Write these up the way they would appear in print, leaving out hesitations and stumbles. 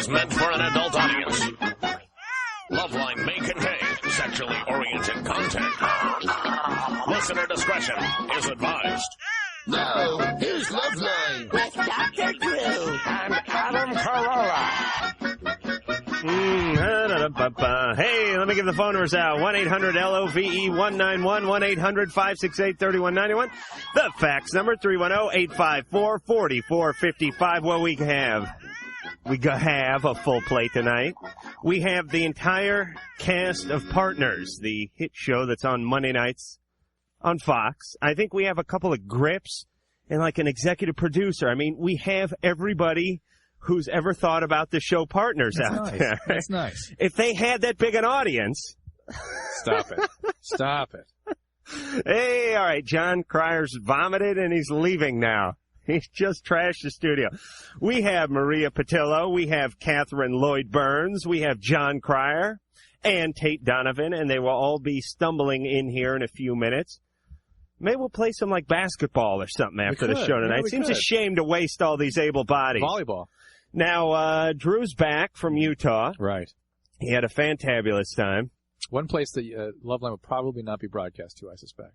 is meant for an adult audience. Loveline may contain sexually oriented content. Listener discretion is advised. Now, here's Loveline with Dr. Drew And Adam Carolla. Hey, let me give the phone numbers out. 1-800-LOVE-191, 1-800-568-3191. The fax number, 310-854-4455. Well, we have a full plate tonight. We have the entire cast of Partners, the hit show that's on Monday nights on Fox. I think we have a couple of grips and like an executive producer. I mean, we have everybody who's ever thought about the show Partners out there. That's nice. If they had that big an audience. Stop it. Stop it. Hey, all right, Jon Cryer's vomited and he's leaving now. He's just trashed the studio. We have Maria Patillo. We have Catherine Lloyd Burns. We have Jon Cryer and Tate Donovan, and they will all be stumbling in here in a few minutes. Maybe we'll play some like basketball or something after the show tonight. Seems a shame to waste all these able bodies. Volleyball. Now, Drew's back from Utah. Right. He had a fantabulous time. One place that Loveline will probably not be broadcast to, I suspect.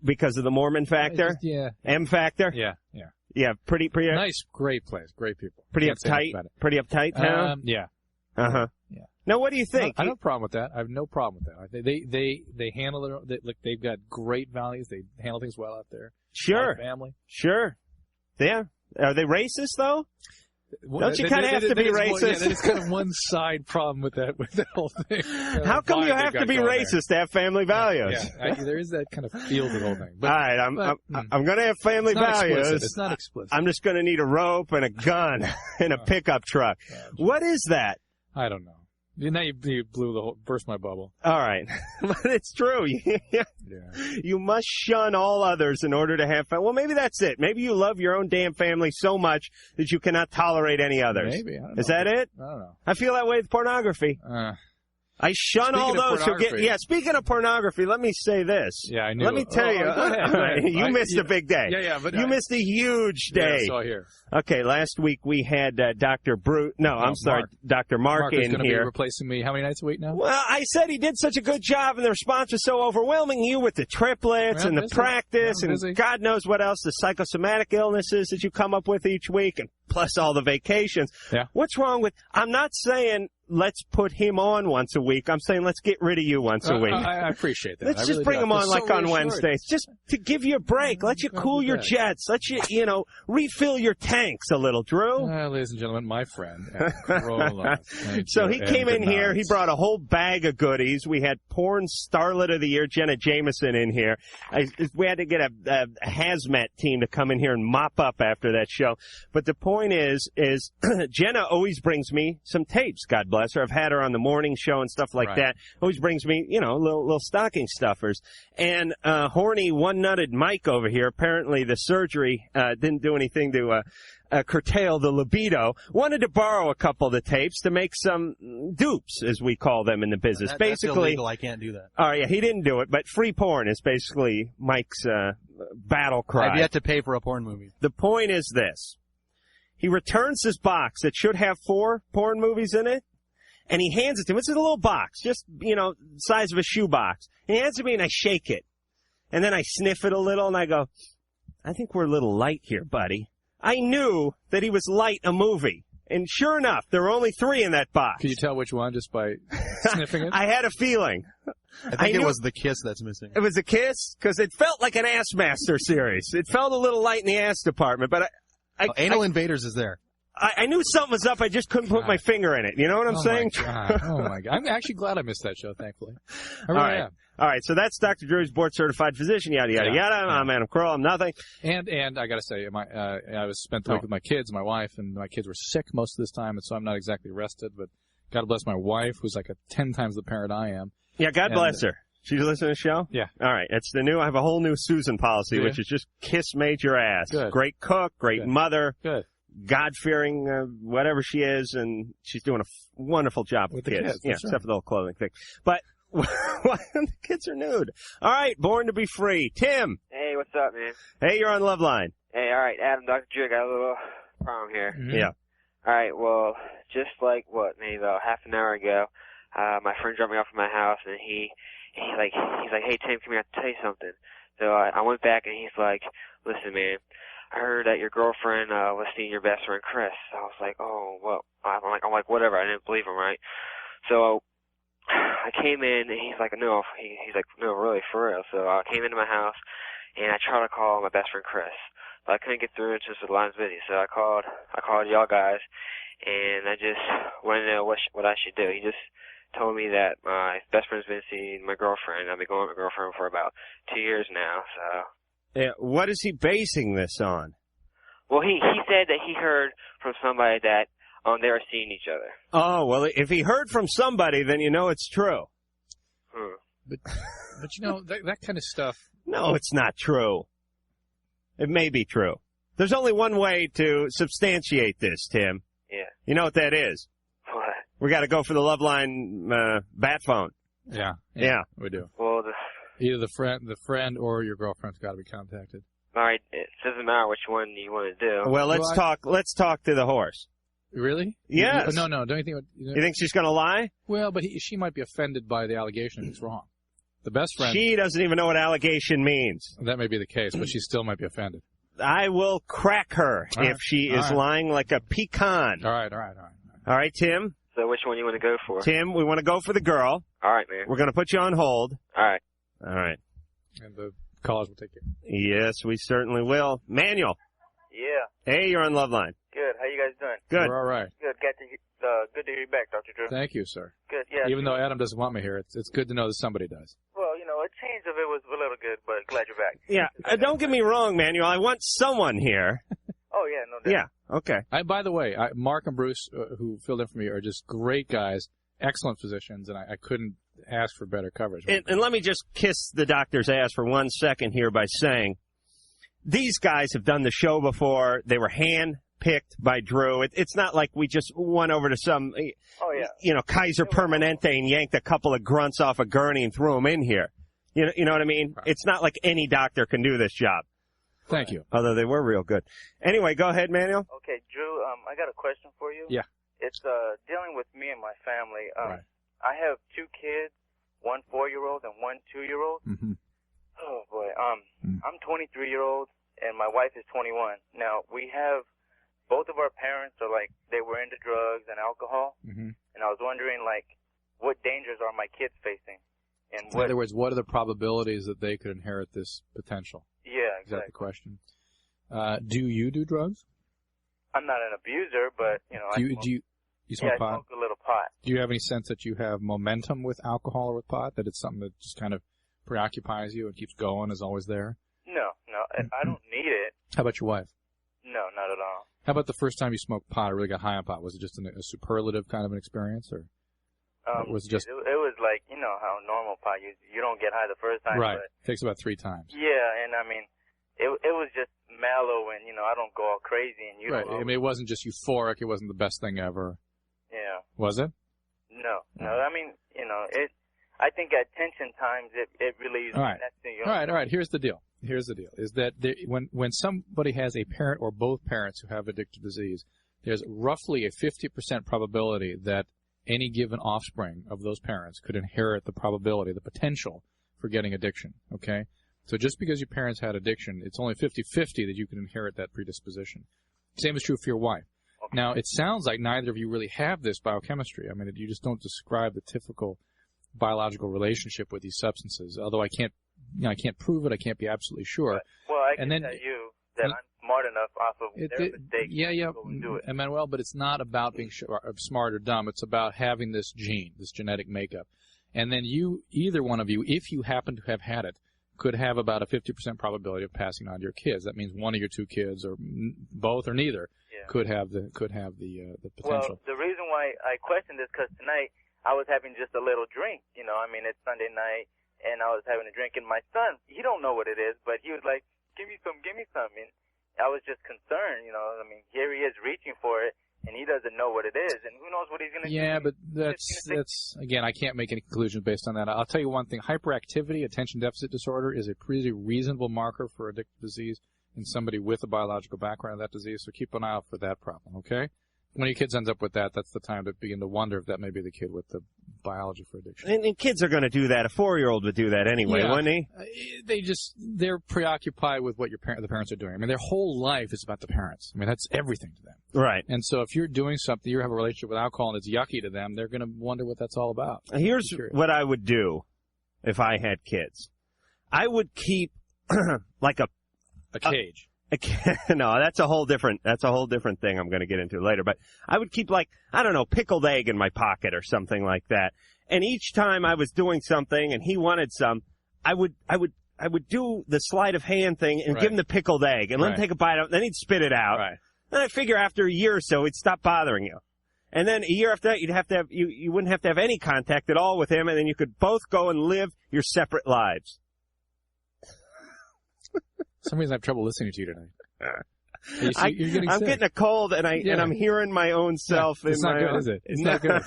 Because of the Mormon factor? Yeah. M factor? Yeah. Yeah, pretty nice, great place, great people. Pretty uptight town? Yeah. Uh-huh. Yeah. Now, what do you think? I have no problem with that. I have no problem with that. They handle it. They've got great values. They handle things well out there. Sure. Family. Sure. Yeah. Are they racist, though? Don't you kind of have to be racist? That is kind of one side problem with that whole thing. How come you have to be racist to have family values? Yeah, there is that kind of feel to the whole thing. But, all right, I'm going to have family values. It's not explicit. I'm just going to need a rope and a gun and a pickup truck. What is that? I don't know. Now you burst my bubble. All right. But it's true. You must shun all others in order to have fun. Well, maybe that's it. Maybe you love your own damn family so much that you cannot tolerate any others. Maybe. I don't know. Is that it? I don't know. I feel that way with pornography. I shun all those who get... Yeah, speaking of pornography, let me say this. Yeah, I knew. Let me tell you. Go ahead. You missed a big day. Yeah, but... You missed a huge day. Yeah, I saw here. Okay, last week we had Dr. Dr. Mark in is going to here. Be replacing me how many nights a week now? Well, I said he did such a good job, and the response was so overwhelming. You with the triplets and the practice and God knows what else, the psychosomatic illnesses that you come up with each week, and plus all the vacations. Yeah. What's wrong with... I'm not saying... let's put him on once a week. I'm saying let's get rid of you once a week. I appreciate that. Let's just bring him on like on Wednesdays. Just to give you a break. Let you cool your jets. Let you, refill your tanks a little, Drew. Ladies and gentlemen, my friend, Carolla. So he came in here. He brought a whole bag of goodies. We had porn starlet of the year, Jenna Jameson, in here. We had to get a hazmat team to come in here and mop up after that show. But the point is Jenna always brings me some tapes, God bless her. I've had her on the morning show and stuff like that. Always brings me, little stocking stuffers. And horny one-nutted Mike over here, apparently the surgery didn't do anything to curtail the libido, wanted to borrow a couple of the tapes to make some dupes, as we call them in the business. That's illegal. I can't do that. Oh, yeah, he didn't do it, but free porn is basically Mike's battle cry. I've yet to pay for a porn movie. The point is this. He returns his box that should have 4 porn movies in it, and he hands it to me. It's a little box, just, size of a shoebox. And he hands it to me, and I shake it. And then I sniff it a little, and I go, I think we're a little light here, buddy. I knew that he was light a movie. And sure enough, there were only 3 in that box. Can you tell which one just by sniffing it? I had a feeling. I think it was the kiss that's missing. It was a kiss? Because it felt like an Ass Master series. It felt a little light in the ass department, but Anal Invaders is there. I knew something was up. I just couldn't put my finger in it. You know what I'm saying? Oh, my God. I'm actually glad I missed that show, thankfully. I really am. All right, so that's Dr. Drew's board-certified physician, yada, yada, yada. I'm Adam Carolla. I'm nothing. And I got to say, I spent the week with my kids, my wife, and my kids were sick most of this time, and so I'm not exactly rested, but God bless my wife, who's like 10 times the parent I am. Yeah, God bless her. She's listening to the show? Yeah. All right. It's I have a whole new Susan policy, which is just kiss major ass. Good. Great cook, great mother. Good. God-fearing, whatever she is, and she's doing a wonderful job with kids. Yeah, except for the little clothing thing. But the kids are nude. All right, born to be free. Tim. Hey, what's up, man? Hey, you're on Loveline. Hey, all right, Adam, Dr. Drew, got a little problem here. Mm-hmm. Yeah. All right, well, just like, maybe about half an hour ago, my friend dropped me off at my house, and he's like, hey, Tim, come here, I have to tell you something. So I went back, and he's like, listen, man, I heard that your girlfriend was seeing your best friend, Chris. I was like, oh, well, I'm like, whatever. I didn't believe him, right? So I came in, and he's like, no. He's like, no, really, for real. So I came into my house, and I tried to call my best friend, Chris. But I couldn't get through, just the line's busy. So I called y'all guys, and I just wanted to know what I should do. He just told me that my best friend's been seeing my girlfriend. I've been going with my girlfriend for about 2 years now, so. Yeah, what is he basing this on? Well, he said that he heard from somebody that they were seeing each other. Oh, well, if he heard from somebody, then you know it's true. But you know, that kind of stuff. No, it's not true. It may be true. There's only one way to substantiate this, Tim. Yeah. You know what that is? What? We got to go for the Loveline bat phone. Yeah, we do. Well, either the friend or your girlfriend's got to be contacted. All right, it doesn't matter which one you want to do. Well, let's talk to the horse. Really? Yes. No. Don't you think? You think she's going to lie? Well, but she might be offended by the allegation if it's wrong. The best friend. She doesn't even know what allegation means. That may be the case, but she still might be offended. I will crack her if she is lying like a pecan. All right. All right, Tim? So which one you want to go for? Tim, we want to go for the girl. All right, man. We're going to put you on hold. All right. All right. And the callers will take care. Yes, we certainly will. Manuel. Yeah. Hey, you're on Loveline. Good. How you guys doing? Good. We're all right. Good. Good to hear you back, Dr. Drew. Thank you, sir. Good. Yeah. Even though Adam doesn't want me here, it's good to know that somebody does. Well, you know, a change of it was a little good, but glad you're back. Yeah. Don't get me wrong, Manuel. I want someone here. Oh, yeah. No doubt. Yeah. Okay. By the way, Mark and Bruce, who filled in for me, are just great guys, excellent physicians, and I couldn't ask for better coverage. And let me just kiss the doctor's ass for 1 second here by saying these guys have done the show before. They were hand-picked by Drew. It's not like we just went over to some, Kaiser Permanente and yanked a couple of grunts off a gurney and threw them in here. You know what I mean? Right. It's not like any doctor can do this job. Thank you. Although they were real good. Anyway, go ahead, Manuel. Okay, Drew, I got a question for you. Yeah. It's dealing with me and my family. Right. I have 2 kids, 1 4-year-old and 1 2-year-old. Mm-hmm. Oh, boy. I'm 23-year-old, and my wife is 21. Now, we have both of our parents are they were into drugs and alcohol. Mm-hmm. And I was wondering, what dangers are my kids facing? And in other words, what are the probabilities that they could inherit this potential? Yeah, exactly. Is that the question? Do you do drugs? I'm not an abuser, but, Do you smoke pot? I smoke a little pot. Do you have any sense that you have momentum with alcohol or with pot, that it's something that just kind of preoccupies you and keeps going, is always there? No, I don't need it. How about your wife? No, not at all. How about the first time you smoked pot or really got high on pot? Was it just a superlative kind of an experience, or was it just... It was like, how normal pot, you don't get high the first time. Right. But, it takes about 3 times. Yeah, and I mean, it was just mellow, and, I don't go all crazy, and you right. don't... I mean, it wasn't just euphoric. It wasn't the best thing ever. Yeah. Was it? No. I mean, I think at tension times, it relieves... All right. All right. Here's the deal. Is that when somebody has a parent or both parents who have addictive disease, there's roughly a 50% probability that any given offspring of those parents could inherit the probability, the potential for getting addiction, okay? So just because your parents had addiction, it's only 50-50 that you can inherit that predisposition. Same is true for your wife. Okay. Now, it sounds like neither of you really have this biochemistry. I mean, you just don't describe the typical biological relationship with these substances, although I can't prove it. I can't be absolutely sure. Well, I can tell you that I'm smart enough off of their mistakes to go and do it. Emmanuel, but it's not about being smart or dumb. It's about having this gene, this genetic makeup. And then either one of you, if you happen to have had it, could have about a 50% probability of passing on to your kids. That means one of your 2 kids, or both, or neither, could have the potential. Well, the reason why I question this, because tonight I was having just a little drink. I mean, it's Sunday night, and I was having a drink, and my son, he don't know what it is, but he was like, give me some. And I was just concerned, I mean, here he is reaching for it, and he doesn't know what it is, and who knows what he's going to do. Yeah, but that's again, I can't make any conclusions based on that. I'll tell you one thing. Hyperactivity, attention deficit disorder, is a pretty reasonable marker for addictive disease in somebody with a biological background of that disease, so keep an eye out for that problem, okay? when your kids ends up with that, that's the time to begin to wonder if that may be the kid with the biology for addiction. And kids are going to do that. A 4-year-old would do that anyway, wouldn't he? They're preoccupied with what the parents are doing. I mean, their whole life is about the parents. I mean, that's everything to them. Right. And so if you're doing something, you have a relationship with alcohol and it's yucky to them, they're going to wonder what that's all about. Here's what I would do if I had kids. I would keep like a cage. No, that's a whole different thing I'm going to get into later. But I would keep pickled egg in my pocket or something like that. And each time I was doing something and he wanted some, I would do the sleight of hand thing and give him the pickled egg and let him take a bite out. And then he'd spit it out. Right. Then I figure after a year or so, he'd stop bothering you. And then a year after that, you wouldn't have to have any contact at all with him. And then you could both go and live your separate lives. For some reason I have trouble listening to you tonight. You're getting I'm sick. getting a cold, and I'm hearing my own self. It's not good, is it? It's not good.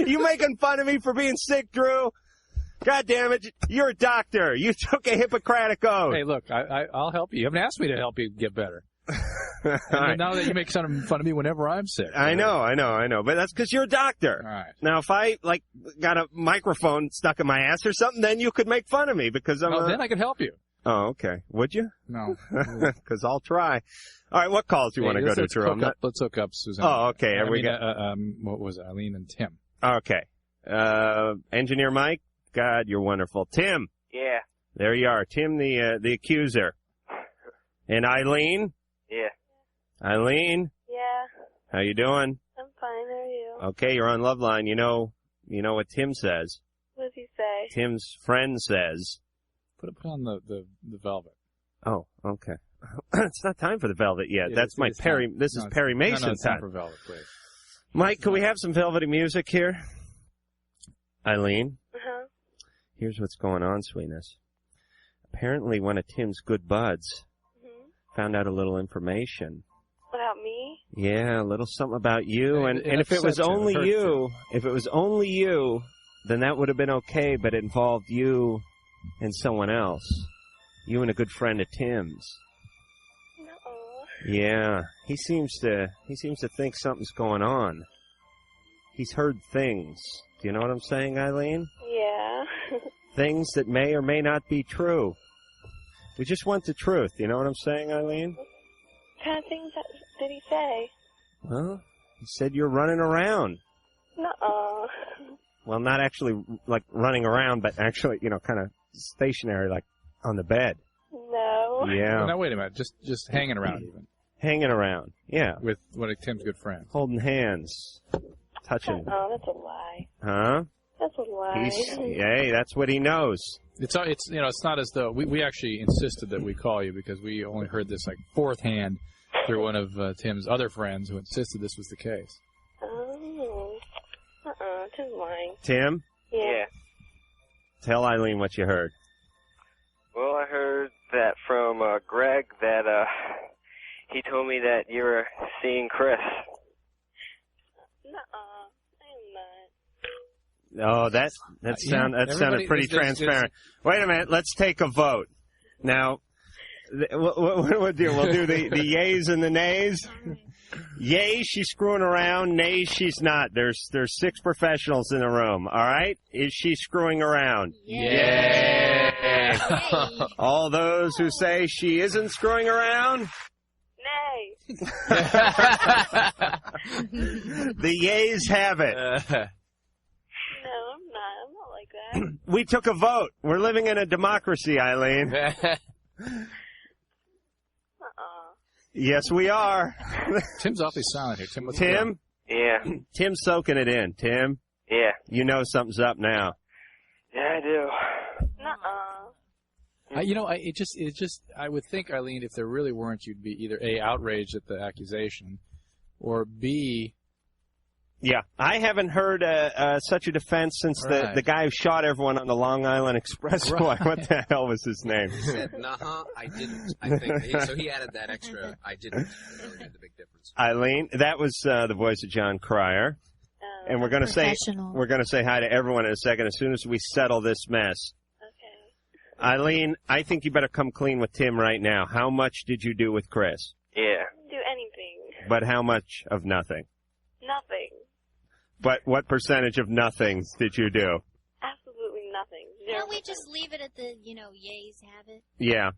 You making fun of me for being sick, Drew? God damn it! You're a doctor. You took a Hippocratic oath. Hey, look, I'll help you. You haven't asked me to help you get better. Right. Now that you make fun of me whenever I'm sick. I know. But that's because you're a doctor. All right. Now, if I got a microphone stuck in my ass or something, then you could make fun of me because I'm. Then I could help you. Oh, okay. Would you? No. Because I'll try. All right, what calls do you want to go to, Drew? Let's hook up Susan. Oh, okay. What was it? Eileen and Tim. Okay. Engineer Mike, God, you're wonderful. Tim. Yeah. There you are. Tim, the accuser. And Eileen? Yeah. Eileen? Yeah. How you doing? I'm fine. How are you? Okay, you're on Loveline. You know what Tim says. What does he say? Tim's friend says. Put on the velvet. Oh, okay. It's not time for the velvet yet. That's my Perry. This is Perry Mason it's time for velvet, please. Mike, can we have some velvety music here? Eileen? Uh-huh. Here's what's going on, sweetness. Apparently one of Tim's good buds found out a little information. About me? Yeah, a little something about you. And if it was only you, then that would have been okay, but it involved you and someone else. You and a good friend of Tim's. No. Yeah, he seems to think something's going on. He's heard things. Do you know what I'm saying, Eileen? Yeah. Things that may or may not be true. We just want the truth. You know what I'm saying, Eileen? What kind of things did he say? Well, he said you're running around. No. Well, not actually like running around, but actually, kind of stationary, like on the bed. No. Yeah. Well, now wait a minute. Just hanging around even. Hanging around. Yeah. With one of Tim's good friends. Holding hands. Touching. Oh, that's a lie. Huh? That's a lie. Hey, that's what he knows. It's not as though we actually insisted that we call you because we only heard this like fourth hand through one of Tim's other friends who insisted this was the case. Oh. Tim's lying. Tim? Yeah. Tell Eileen what you heard. Well, I heard that from Greg that he told me that you were seeing Chris. Oh, that sounded pretty transparent. Wait a minute, let's take a vote. Now, what we'll do? We'll do the yays and the nays. Yay, she's screwing around. Nays, she's not. There's 6 professionals in the room. All right, is she screwing around? Yeah. All those who say she isn't screwing around. Nay. The yays have it. No, I'm not. I'm not like that. We took a vote. We're living in a democracy, Eileen. Yes, we are. Tim's awfully silent here. Tim? Yeah. Tim's soaking it in. Tim? Yeah. You know something's up now. Yeah, I do. I would think, Eileen, if there really weren't, you'd be either A, outraged at the accusation, or B... Yeah, I haven't heard such a defense since the guy who shot everyone on the Long Island Expressway. Right. What the hell was his name? He said, I didn't. I think so. He added that extra. I didn't. Really made the big difference. Eileen, that was the voice of Jon Cryer, and we're going to say hi to everyone in a second as soon as we settle this mess. Okay. Eileen, I think you better come clean with Tim right now. How much did you do with Chris? Yeah. Do anything. nothing. But how much of nothing? Nothing. But what percentage of nothings did you do? Absolutely nothing. Why don't we just leave it at the, yays have it? Yeah.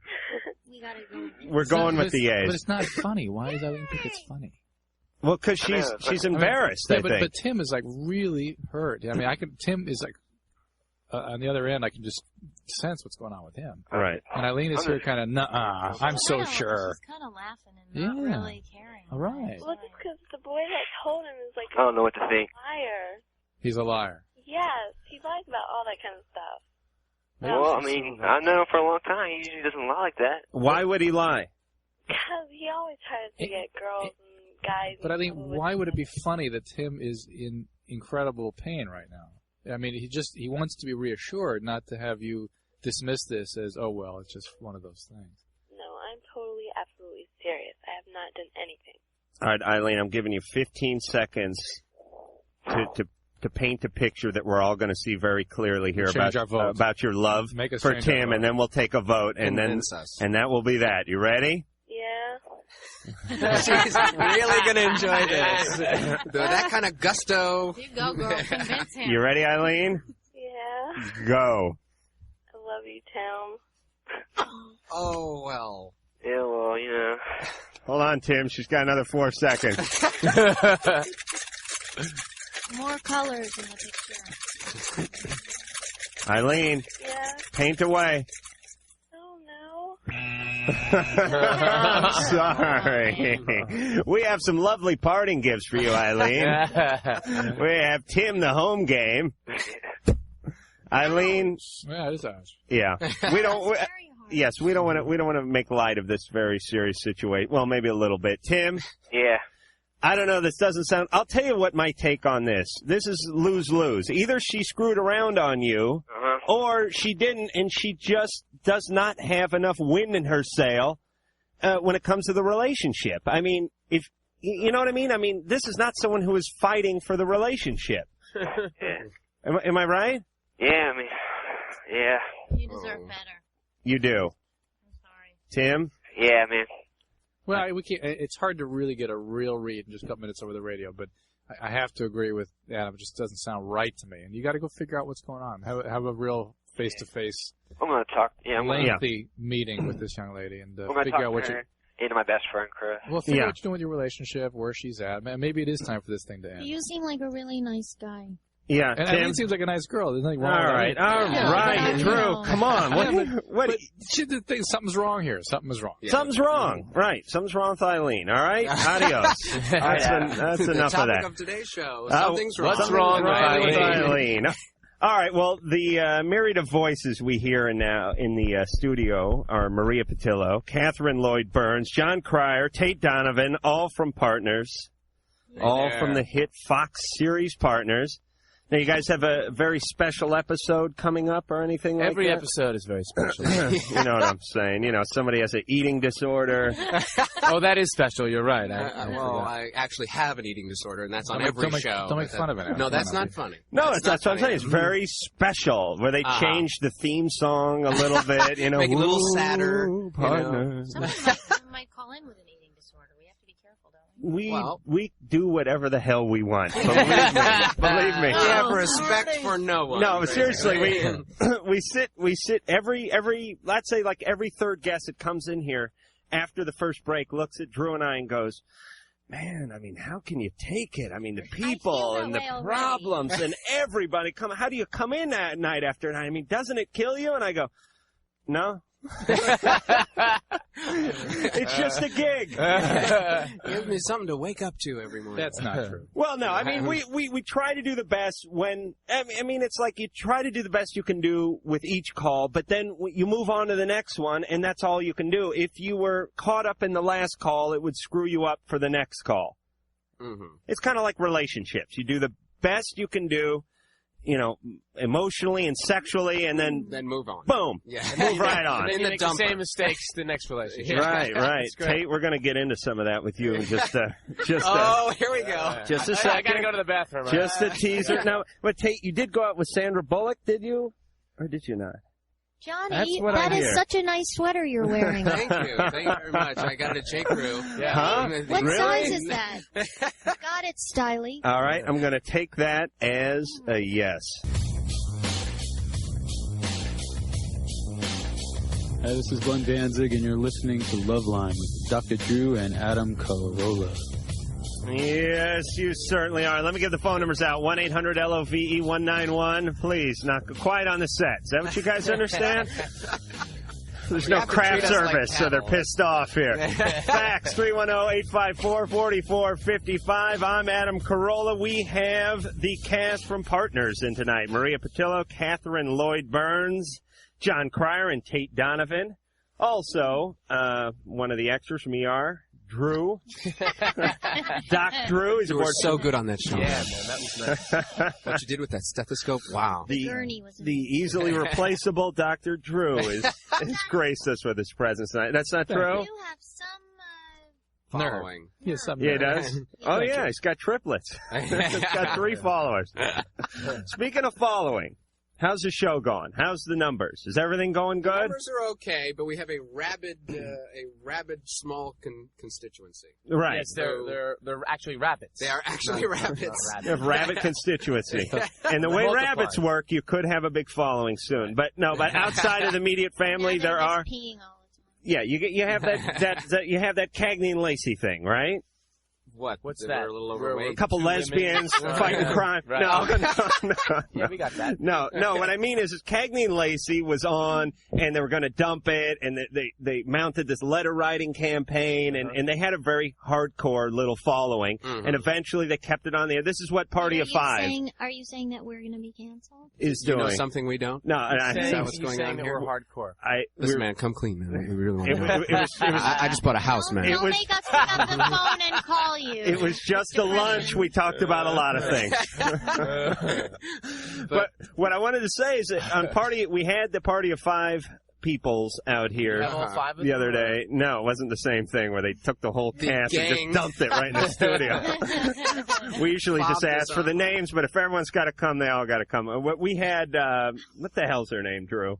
We gotta go. We're going with the yays. But it's not funny. Why does Eileen think it's funny? Well, because she's embarrassed, I think. But Tim is, really hurt. I mean, Tim is, on the other end, I can just sense what's going on with him. Right. And Eileen is here kind of, nuh-uh, I'm so sure. She's kind of laughing and not really caring. All right. Well, just because the boy that told him is I don't know what to think. a liar. He's a liar. Yes, he lies about all that kind of stuff. Well, I mean, I've known him for a long time. He usually doesn't lie like that. Why would he lie? Because he always tries to get girls and guys. But Eileen, why would it be funny that Tim is in incredible pain right now? I mean, he wants to be reassured, not to have you dismiss this as, oh, well, it's just one of those things. No, I'm totally, absolutely serious. I have not done anything. All right, Eileen, I'm giving you 15 seconds to paint a picture that we're all going to see very clearly here about your love for Tim, and then we'll take a vote, and that will be that. You ready? Yeah. She's really going to enjoy this. That kind of gusto. You go, girl. Convince him. You ready, Eileen? Yeah. Go. I love you, Tim. Oh, well. Yeah, well, Hold on, Tim. She's got another 4 seconds. More colors in the picture. Eileen. Yeah. Paint away. Oh, no. I'm sorry. We have some lovely parting gifts for you, Eileen. We have Tim, the home game. Eileen. Yeah, it is ours. Yeah. We don't. Yes, we don't want to make light of this very serious situation. Well, maybe a little bit. Tim. Yeah. I don't know. This doesn't sound. I'll tell you what my take on this. This is lose-lose. Either she screwed around on you, or she didn't, and she just does not have enough wind in her sail when it comes to the relationship. I mean, if you know what I mean. I mean, this is not someone who is fighting for the relationship. Yeah. Am I right? Yeah. I mean, yeah. You deserve better. You do. I'm sorry. Tim? Yeah, man. Well, it's hard to really get a real read in just a couple minutes over the radio, but I have to agree with Adam. It just doesn't sound right to me. And you got to go figure out what's going on. Have a real face-to-face, I'm going to talk. Yeah, lengthy meeting with this young lady and figure out what you. And my best friend, Chris. Well, figure out what you're doing with your relationship, where she's at. Maybe it is time for this thing to end. You seem like a really nice guy. Yeah, and Eileen seems like a nice girl. There's nothing wrong with that. All right, Drew. Come on. What? She did think something's wrong here. Something is wrong. Yeah, something's wrong. Right. Something's wrong with Eileen. All right. Adios. That's enough of that. The topic of today's show. Something's wrong. What's wrong with Eileen? All right. Well, the myriad of voices we hear now in the studio are Maria Patillo, Catherine Lloyd Burns, Jon Cryer, Tate Donovan, all from Partners, all from the hit Fox series Partners. Now, you guys have a very special episode coming up or anything like that? Every episode is very special. You know what I'm saying. You know, somebody has an eating disorder. Oh, that is special. You're right. I actually have an eating disorder, and that's on every show. Don't make fun of it. No, that's not funny. No, that's what I'm saying. It's very special, where they changed the theme song a little bit. You know, make it a little sadder. Partners. Somebody might call in with an eating disorder. We have to be careful, don't we? We do whatever the hell we want. Believe me. We have respect for no one. No, seriously, we sit every let's say like every third guest that comes in here after the first break looks at Drew and I and goes, man, I mean, how can you take it? I mean, the people and the problems and everybody come. How do you come in that night after night? I mean, doesn't it kill you? And I go, no. It's just a gig. Give me something to wake up to every morning. That's not true. Well, no, I mean, we try to do the best when, I mean, it's like you try to do the best you can do with each call, but then you move on to the next one, and that's all you can do. If you were caught up in the last call, it would screw you up for the next call. Mm-hmm. It's kind of like relationships. You do the best you can do, you know, emotionally and sexually, and then move on. Boom. Yeah. Move right on. And then make the same mistakes the next relationship. Right. Tate, we're going to get into some of that with you in just oh, here we go. Just a second. I got to go to the bathroom. Just a teaser. Now, but Tate, you did go out with Sandra Bullock, did you? Or did you not? Johnny, what I that is hear. such a nice sweater you're wearing. Thank you very much. I got it at J. Crew. Yeah. Huh? What Really? size is that? God, it's stylish. All right, I'm going to take that as a yes. Hi, this is Glenn Danzig, and you're listening to Loveline with Dr. Drew and Adam Carolla. Yes, you certainly are. Let me give the phone numbers out. 1-800-LOVE-191. Please, not quiet on the set. Is that what you guys understand? There's no craft service, so they're pissed off here. Fax, 310-854-4455. I'm Adam Carolla. We have the cast from Partners in tonight. Maria Patillo, Catherine Lloyd Burns, Jon Cryer, and Tate Donovan. Also, one of the extras from ER, Drew. Doc Drew. He's You were so good on that show. Yeah, man, that was nice. What you did with that stethoscope, wow. The easily replaceable Dr. Drew is graced us with his presence tonight. That's not true? You have some... Following. Yeah, Yeah, he does? Oh, yeah, he's got triplets. He's got 3 followers. Speaking of following, how's the show going? How's the numbers? Is everything going good? Numbers are okay, but we have a rabid small constituency. Right. Yes, they're actually rabbits. They are actually rabbits. You have rabbit constituency. And the way rabbits work, you could have a big following soon. But no, but outside of the immediate family, there are... Yeah, you have that you have that Cagney and Lacey thing, right? What's They that? were a little overweight. A couple lesbians fighting crime. Right. No. Yeah, we got that. No, what I mean is Cagney and Lacey was on, and they were going to dump it, and they mounted this letter writing campaign, and they had a very hardcore little following, and eventually they kept it on there. This is what Party of Five Are you saying that we're going to be canceled? is You doing. know something we don't? No, Is that what's going on that here? we're hardcore. Listen, man, come clean, man. We really want It to. was I just bought a house, man. Don't make us pick up the phone and call you. It was just a lunch. We talked about a lot of things. But what I wanted to say is that on we had the Party of Five peoples out here Have all 5 of the them? other day. No, it wasn't the same thing where they took the whole cast and just gang. dumped it right in the studio. We usually just Bob ask is for the on. names, but if everyone's got to come, they all got to come. We had, what the hell's her name, Drew?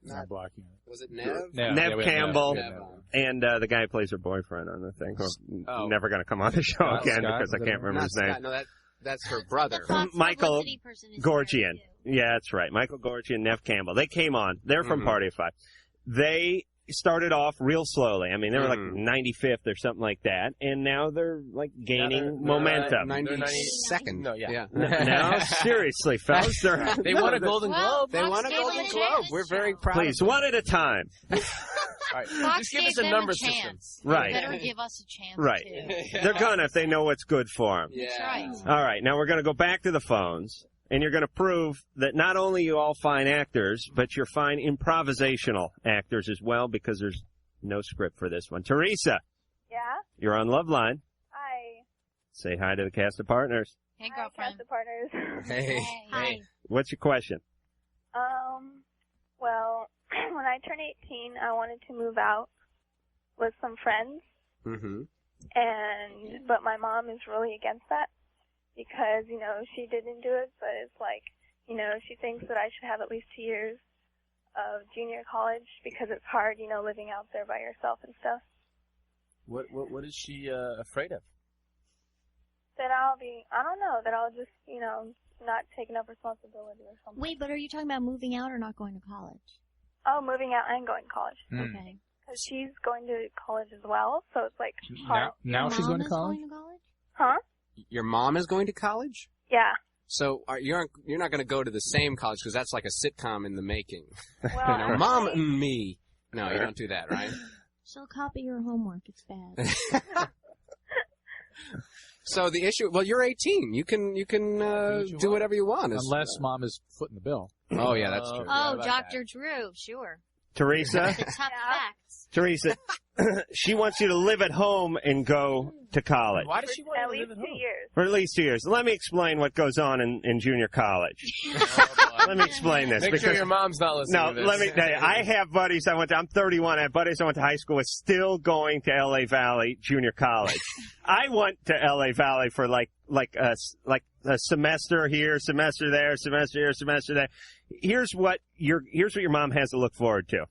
Not blocking it. Was it Nev? Nev Campbell. Nev. And the guy who plays her boyfriend on the thing, who's Oh. never going to come on the show Scott? again Scott? because I can't remember Not his name. Scott. No, that's her brother. Michael Gorgian. Yeah, that's right. Michael Gorgian, Nev Campbell. They came on. They're from Party of Five. They started off real slowly. I mean, they were like 95th or something like that, and now they're like gaining momentum. 92nd. No, yeah. No, seriously, fellas. They won a Golden Globe. They won a Golden Globe. We're very proud. Please, one at a time. All right. Fox Just give gave us a them number a system. chance. Right. They better give us a chance, Right. too. They're gonna if they know what's good for them. That's right. All right, now we're going to go back to the phones, and you're going to prove that not only you all fine actors, but you're fine improvisational actors as well, because there's no script for this one. Teresa, Yeah? you're on Loveline. Hi. Say hi to the cast of Partners. Hey, Hi, cast of partners. Hey. Hi. What's your question? Well, when I turned 18, I wanted to move out with some friends, Mm-hmm. but my mom is really against that because, she didn't do it, but it's like, she thinks that I should have at least 2 years of junior college because it's hard, living out there by yourself and stuff. What is she afraid of? That I'll just, not take enough responsibility or something. Wait, but are you talking about moving out or not going to college? Oh, moving out and going to college. Okay. Because she's going to college as well, so it's like hard. Now she's going to Mom college? is going to college? Huh? Your mom is going to college? Yeah. So you're not going to go to the same college because that's like a sitcom in the making. Well, Mom and me. No, you don't do that, right? She'll copy your homework. It's bad. So the issue, well, you're 18. You can do whatever you want. Unless mom is footing the bill. Oh, yeah, that's true. Oh, Dr. Drew, sure. Teresa? The tough facts. Teresa, she wants you to live at home and go to college. Why does she want At you to live least at 2 home? years. For at least 2 years. Let me explain what goes on in junior college. Let me explain this. Make sure your mom's not listening No, to this. let me tell you. I have buddies I'm 31. I have buddies I went to high school with still going to LA Valley Junior College. I went to LA Valley for like a semester here, semester there, semester here, semester there. Here's what your mom has to look forward to.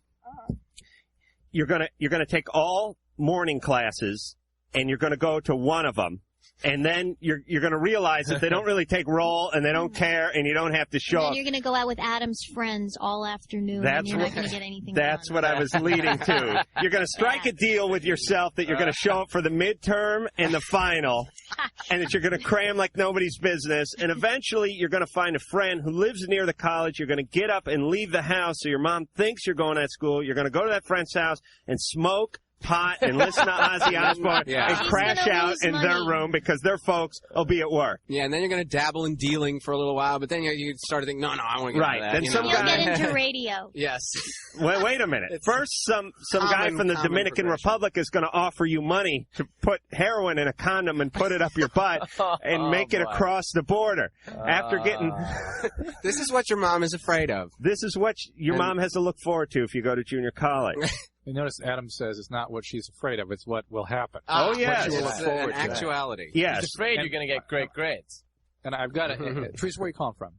You're gonna take all morning classes, and you're gonna go to one of them, and then you're gonna realize that they don't really take roll, and they don't care, and you don't have to show And then up. you're going to go out with Adam's friends all afternoon, and you're not going to get anything That's done. what I was leading to. You're going to strike a deal with yourself that you're going to show up for the midterm and the final, and that you're going to cram like nobody's business, and eventually you're going to find a friend who lives near the college. You're going to get up and leave the house so your mom thinks you're going to school. You're going to go to that friend's house and smoke pot and listen to Ozzy Osbourne and crash out in their room because their folks will be at work. Yeah, and then you're going to dabble in dealing for a little while, but then you start to think, no, I want to get Right. into that. Then you some know? You'll get into radio. Yes. Wait a minute. First, some guy from the Dominican Republic is going to offer you money to put heroin in a condom and put it up your butt and make it across the border. After getting... This is what your mom is afraid of. This is what your mom has to look forward to if you go to junior college. You notice Adam says it's not what she's afraid of, it's what will happen. Oh, yes. What she will look forward to. Actuality. Yes. She's afraid you're going to get great grades. And I've got a... Teresa, where are you calling from?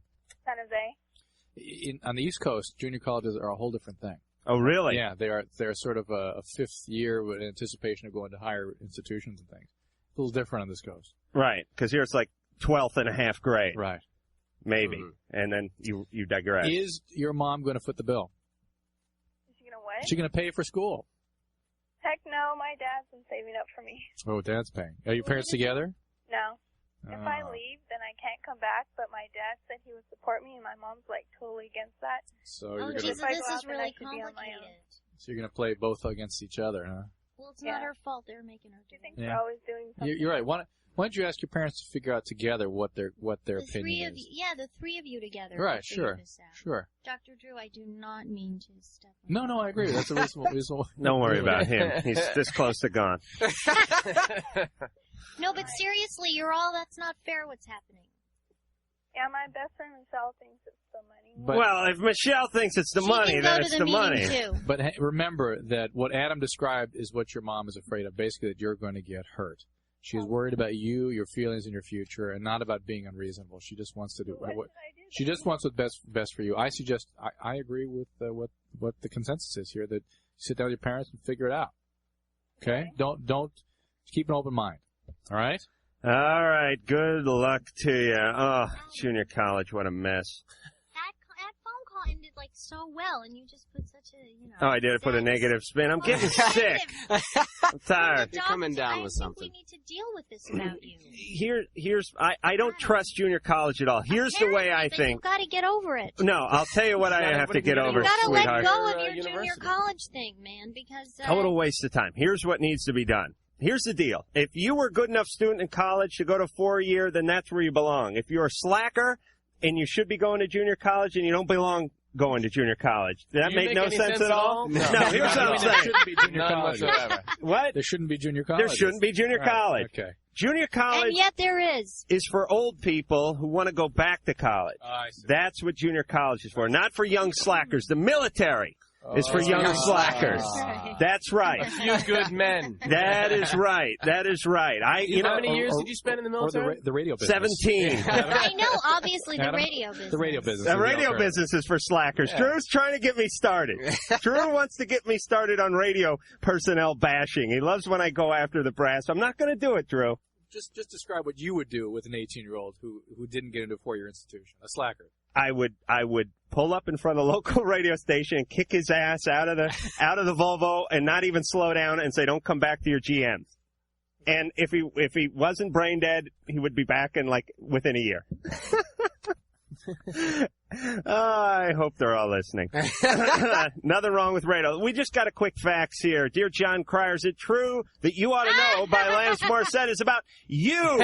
San Jose. On the East Coast, junior colleges are a whole different thing. Oh, really? Yeah, they're sort of a fifth year with anticipation of going to higher institutions and things. A little different on this coast. Right, because here it's like 12th and a half grade. Right. Maybe. And then you digress. Is your mom going to foot the bill? Is she gonna what? Is she going to pay for school? Heck no, my dad's been saving up for me. Oh, Dad's paying. Are your parents together? No. If I leave, then I can't come back, but my dad said he would support me, and my mom's, like, totally against that. So you're gonna, Jesus, this is really complicated. So you're going to play both against each other, huh? Well, it's not her fault. They're making her do it. We're always doing something. You're right. Why don't you ask your parents to figure out together what their The opinion three of is? you, the three of you together. Right, will figure sure, this out. sure. Dr. Drew, I do not mean to step No, I agree. That's a reasonable. Don't worry about him. He's this close to gone. No, but seriously, that's not fair what's happening. Yeah, my best friend Michelle thinks it's the money. Well, if Michelle thinks it's the She money, can go then to it's the the meeting, money. too. But remember that what Adam described is what your mom is afraid of. Basically, that you're going to get hurt. She's worried about you, your feelings, and your future, and not about being unreasonable. She just wants to do what she just wants what's best for you. I suggest I agree with what the consensus is here, that you sit down with your parents and figure it out. Okay? Don't keep an open mind. All right? All right. Good luck to you. Oh, junior college, what a mess. That phone call ended like so well, and you just put such a Oh, I did put a negative spin. I'm getting sick. I'm tired. You're coming down with I something. think we need to deal with this about you. Here's I don't trust junior college at all. Here's the way I But think. you've got to get over it. No, I'll tell you what I have to get over, You've got to let sweetheart. go of your junior college thing, man, because Total waste of time. Here's what needs to be done. Here's the deal. If you were a good enough student in college to go to 4-year, then that's where you belong. If you're a slacker and you should be going to junior college and you don't belong going to junior college, does that make no sense at all? No, here's what I'm There saying. shouldn't be junior None college. whatsoever. What? There shouldn't be junior college. There shouldn't be junior college. Okay. Junior college and yet there is. for old people who want to go back to college. I see. That's what junior college is for, not for young slackers. The military is for young slackers. That's right. A few good men. That is right. That is right. How many years did you spend in the military? Or the radio business. 17. I know, obviously, the Adam? radio business. The radio business. The radio business is for slackers. Yeah. Drew's trying to get me started. Drew wants to get me started on radio personnel bashing. He loves when I go after the brass. I'm not going to do it, Drew. Just describe what you would do with an 18-year-old who didn't get into a 4-year institution, a slacker. I would pull up in front of the local radio station and kick his ass out of the Volvo and not even slow down and say, "Don't come back to your GM." And if he wasn't brain dead, he would be back in within a year. I hope they're all listening. Nothing wrong with radio. We just got a quick fax here. Dear Jon Cryer, is it true that You Ought to Know by Alanis Morissette is about you?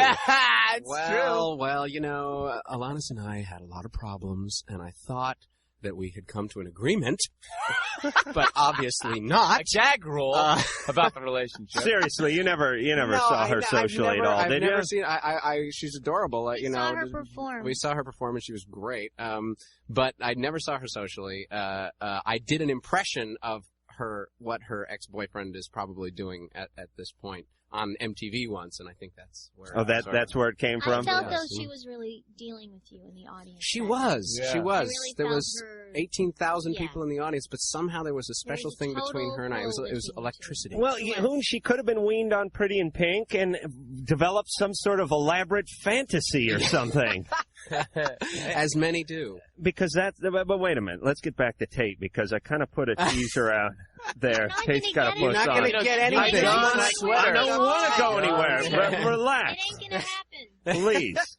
Well, you know, Alanis and I had a lot of problems, and I thought that we had come to an agreement, but obviously not. A gag rule about the relationship. Seriously, you never saw her socially at all, I've did never you? seen. She's adorable. We saw her perform. We saw her perform, and she was great. But I never saw her socially. I did an impression of what her ex-boyfriend is probably doing at this point on MTV once, and I think that's where. Oh, that's where it came from. I felt though she was really dealing with you in the audience. She was. Yeah. She was. Really There was 18,000 yeah. people in the audience, but somehow there was a special thing between her and I. It was electricity. Well, she could have been weaned on Pretty in Pink and developed some sort of elaborate fantasy or something. As many do. Because but wait a minute. Let's get back to Tate, because I kind of put a teaser out there. Tate's got to put You're not on. going to get anything. I don't want to go anywhere. Relax. It ain't gonna happen. Please.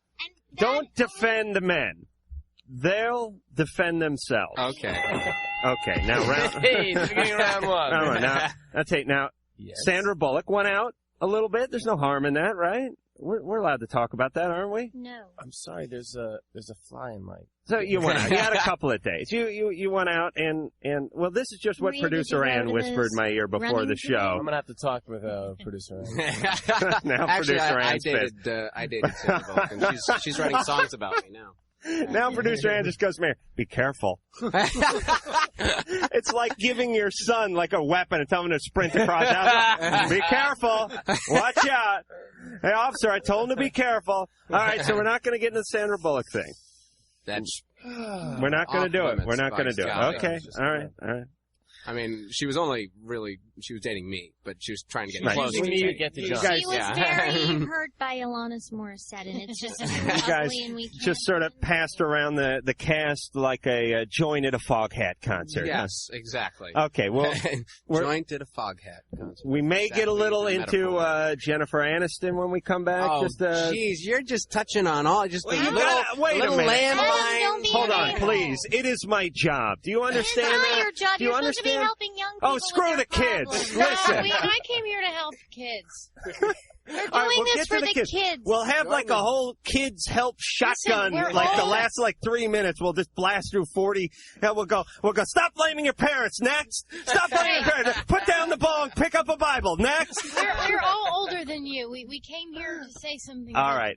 Don't defend the men. They'll defend themselves. Okay. Okay, now round... Hey, beginning of round one. All right, now, Tate, now, Yes. Sandra Bullock went out a little bit. There's no harm in that, right? We're allowed to talk about that, aren't we? No. I'm sorry, there's a fly in my... So you went out. You had a couple of days. You went out and well, this is just what Maria, producer did you go Ann to whispered this in my ear before running the today? show. I'm gonna have to talk with producer. Now Actually, producer I Ann's pissed. dated Sandra Bullock, and she's writing songs about me now. Now producer Ann just goes, "Man, be careful." It's like giving your son like a weapon and telling him to sprint across house. Be careful. Watch out. Hey, officer, I told him to be careful. All right, so we're not going to get into the Sandra Bullock thing. That's We're not going to do it. We're not going to do it. Okay. All right. I mean, she was dating me, but she was trying to get me Right. close. We need to get to John. She was very hurt by Alanis Morissette, and it's just You guys ugly, and we can't just sort of even- passed around the cast like a joint at a Foghat concert. Yes, exactly. Okay, well, Joint at a Foghat concert. we may get a little Exactly, into metaphor. Jennifer Aniston when we come back. Oh, just jeez, you're just touching on all just Well, the you little, gotta- wait a little minute. landmine. Don't be Hold an on, a-hole. please. It is my job. Do you understand It's that? not your job. Do you You're supposed to be understand? helping young people. Oh, screw with the their kids. problems. Listen. I came here to help kids. We're doing All right, we'll this get for to the kids. We'll have like a whole kids help shotgun, we're like the all- last like 3 minutes. We'll just blast through 40. And we'll go. Stop blaming your parents. Next. Stop blaming your parents. Put down the bong. Pick up a Bible. Next. We're all older than you. We came here to say something. All right.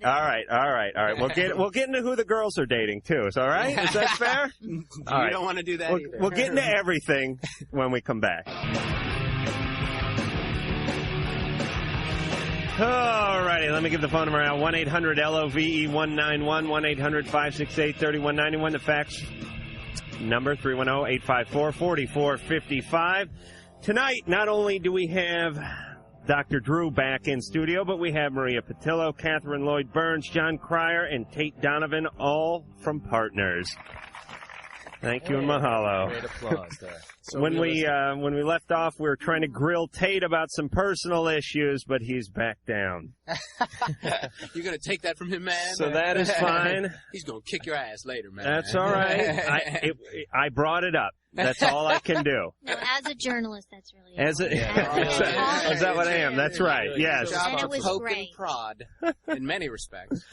We'll get into who the girls are dating too. Is all right? Is that fair? You All right. don't want to do that either. We'll get into everything when we come back. Alrighty, let me give the phone number out. 1-800-LOVE-191, 1-800-568-3191. The fax number, 310-854-4455. Tonight, not only do we have Dr. Drew back in studio, but we have Maria Patillo, Catherine Lloyd Burns, Jon Cryer, and Tate Donovan, all from Partners. Thank you and mahalo. Great applause there. So When we left off, we were trying to grill Tate about some personal issues, but he's back down. You're going to take that from him, man? So that is fine. He's going to kick your ass later, man. That's all right. I brought it up. That's all I can do. No, as a journalist, that's really Is that what I am? That's right. Yes. And it was Poke great. and prod in many respects.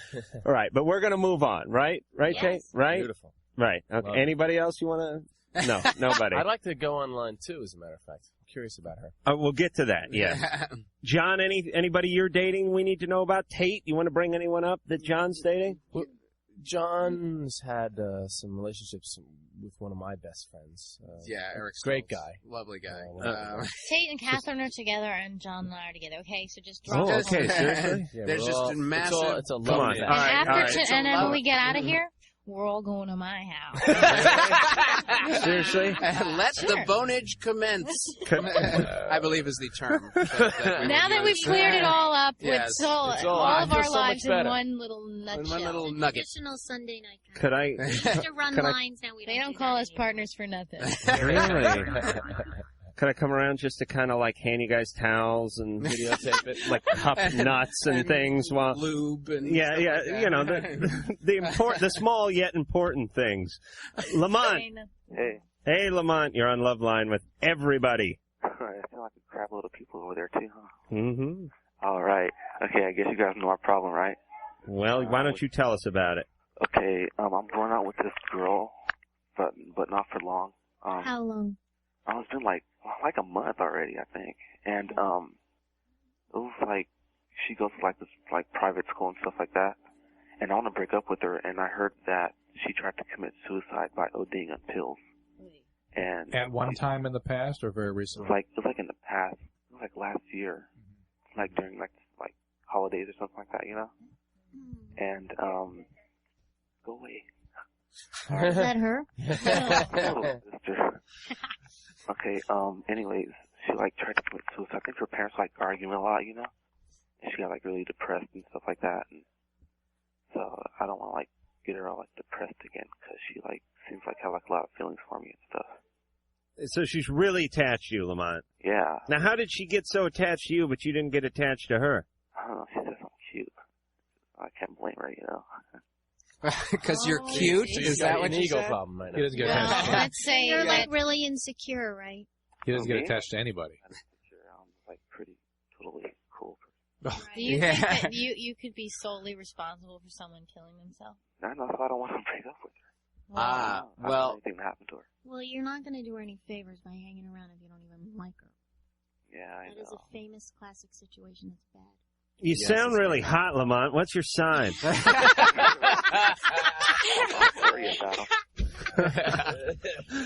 All right, but we're going to move on, right? Right, Yes. Tate? Right? Beautiful. Right. Okay. Love it. Anybody else you want to? No, nobody. I'd like to go online too, as a matter of fact. I'm curious about her. We'll get to that. Yeah. John, anybody you're dating we need to know about? Tate, you want to bring anyone up that John's dating? Well, John's had some relationships with one of my best friends. Yeah, Eric Great Stoltz. guy. Lovely guy. Tate and Catherine are together, and John and I are together. Okay, so just Oh, drop. okay. Seriously? Yeah, There's we're just all- a massive... It's a Come on. love All right. And after, It's a and then when love- we get out of here, we're all going to my house. Seriously? Let Sure. the bonage commence, I believe is the term. Now that we've cleared it all up Yes, with all I of feel our so much lives in better. one little nutshell. One little nugget. Traditional Sunday night. Could I? We used to run Can I- lines. Now we They don't do call that us anymore. partners for nothing. Really? Could I come around just to kind of like hand you guys towels and Videotape it. like cup nuts and things while? Lube and Yeah, stuff yeah, like that. you know the small yet important things. Lamont, Hey. hey Lamont, you're on Loveline with everybody. I feel like a crap load of people over there, too, huh? Mm-hmm. All right. Okay, I guess you guys know our problem, right? Well, why don't you tell us about it? Okay, I'm going out with this girl but not for long. How long? It's been like a month already, I think. And it was like she goes to like this like private school and stuff like that. And I want to break up with her. And I heard that she tried to commit suicide by ODing on pills. And at one time in the past, or very recently? It was like in the past. It was like last year, like during like holidays or something like that, you know. And go away. Is that her? No, sister. Okay. Anyways, she like tried to commit suicide. I think her parents like arguing a lot, you know. And she got like really depressed and stuff like that. And so I don't want to like get her all like depressed again because she like seems like have like a lot of feelings for me and stuff. So she's really attached to you, Lamont. Yeah. Now, how did she get so attached to you, but you didn't get attached to her? I don't know. She's just so cute. I can't blame her, you know. Because you're cute? Is that what you said? Problem right now. He doesn't get attached. Let's say you're like really insecure, right? He doesn't get attached to anybody. I'm like pretty totally cool. Do you think that you could be solely responsible for someone killing themselves? No, that's why I don't want to break up with her. Well. I don't want anything to happen to her. Well, you're not going to do her any favors by hanging around if you don't even like her. Yeah, I know. That is a famous classic situation that's bad. You sound really hot, Lamont. What's your sign?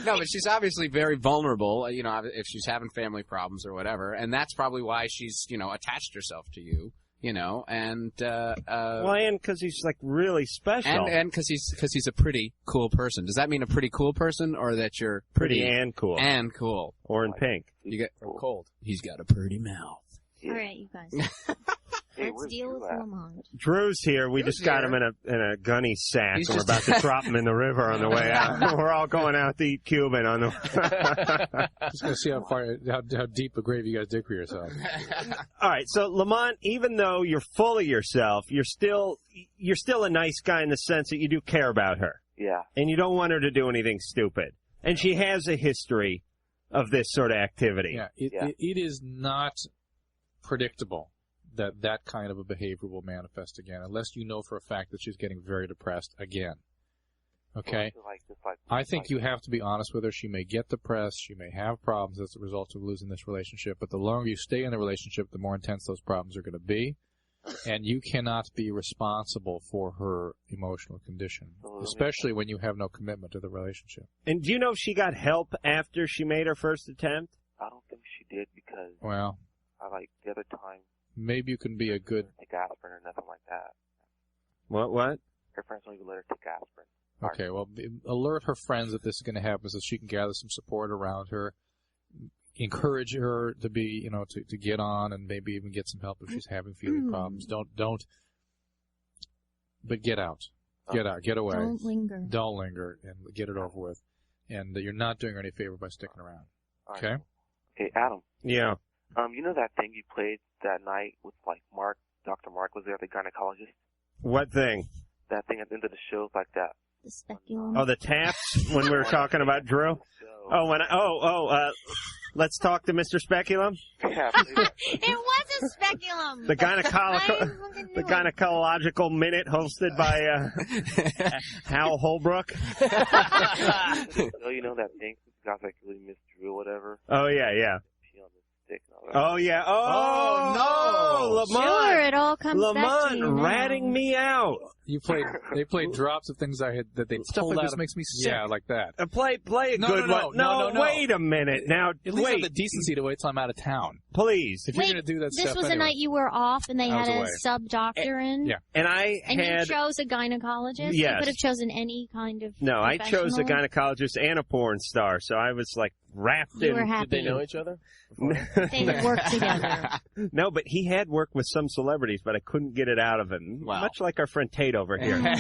No, but she's obviously very vulnerable, you know, if she's having family problems or whatever, and that's probably why she's, you know, attached herself to you, you know, and well, and because he's like really special, and because he's a pretty cool person. Does that mean a pretty cool person, or that you're pretty and cool, or in pink? You get cold. He's got a pretty mouth. All right, you guys. Let's deal with Lamont. Drew's here. We just got him in a gunny sack, and we're about to drop him in the river on the way out. We're all going out to eat Cuban on the. Just gonna see how deep a grave you guys dig for yourself. All right, so Lamont, even though you're full of yourself, you're still a nice guy in the sense that you do care about her. Yeah. And you don't want her to do anything stupid. And she has a history of this sort of activity. Yeah, it is not predictable that kind of a behavior will manifest again, unless you know for a fact that she's getting very depressed again. Okay? I think you have to be honest with her. She may get depressed. She may have problems as a result of losing this relationship, but the longer you stay in the relationship, the more intense those problems are going to be. And you cannot be responsible for her emotional condition, especially when you have no commitment to the relationship. And do you know if she got help after she made her first attempt? I don't think she did because Well, I like the other time. Maybe you can be a good. Take aspirin or nothing like that. What? Her friends don't even let her take aspirin. Okay, well, alert her friends that this is going to happen so she can gather some support around her. Encourage her to be, you know, to get on and maybe even get some help if she's having feeling problems. But get out. Get out. Get away. Don't linger. Don't linger and get it over with. And you're not doing her any favor by sticking around. Okay? Okay, Adam. Yeah. You know that thing you played that night with like Mark, Dr. Mark was there, the gynecologist? What thing? That thing at the end of the show, like that. The speculum. Oh, the taps when we were talking about Drew? Let's talk to Mr. Speculum? Yeah. It was a speculum. The gynecological minute hosted by Hal Holbrook. So you know that thing? Guys like really miss Drew or whatever. Oh, yeah. Oh, yeah. Oh, no! Lamont! Sure, it all comes back to Lamont you now. ratting me out. They played drops of things that they Stuff pulled like out this of, makes me sick. Yeah, like that. Play a good one. No, wait a minute. Now, At least have the decency to wait till I'm out of town. Please. If you're going to do that This stuff was the anyway. night you were off and they I was had a away. sub-doctor in? Yeah. And you chose a gynecologist? Yes. You could have chosen any kind of No, I chose a professional? gynecologist and a porn star, so I was like wrapped You in. were happy. Did they know each other? They would work together. No, but he had worked with some celebrities, but I couldn't get it out of him. Wow. Much like our friend Tate over here. Doing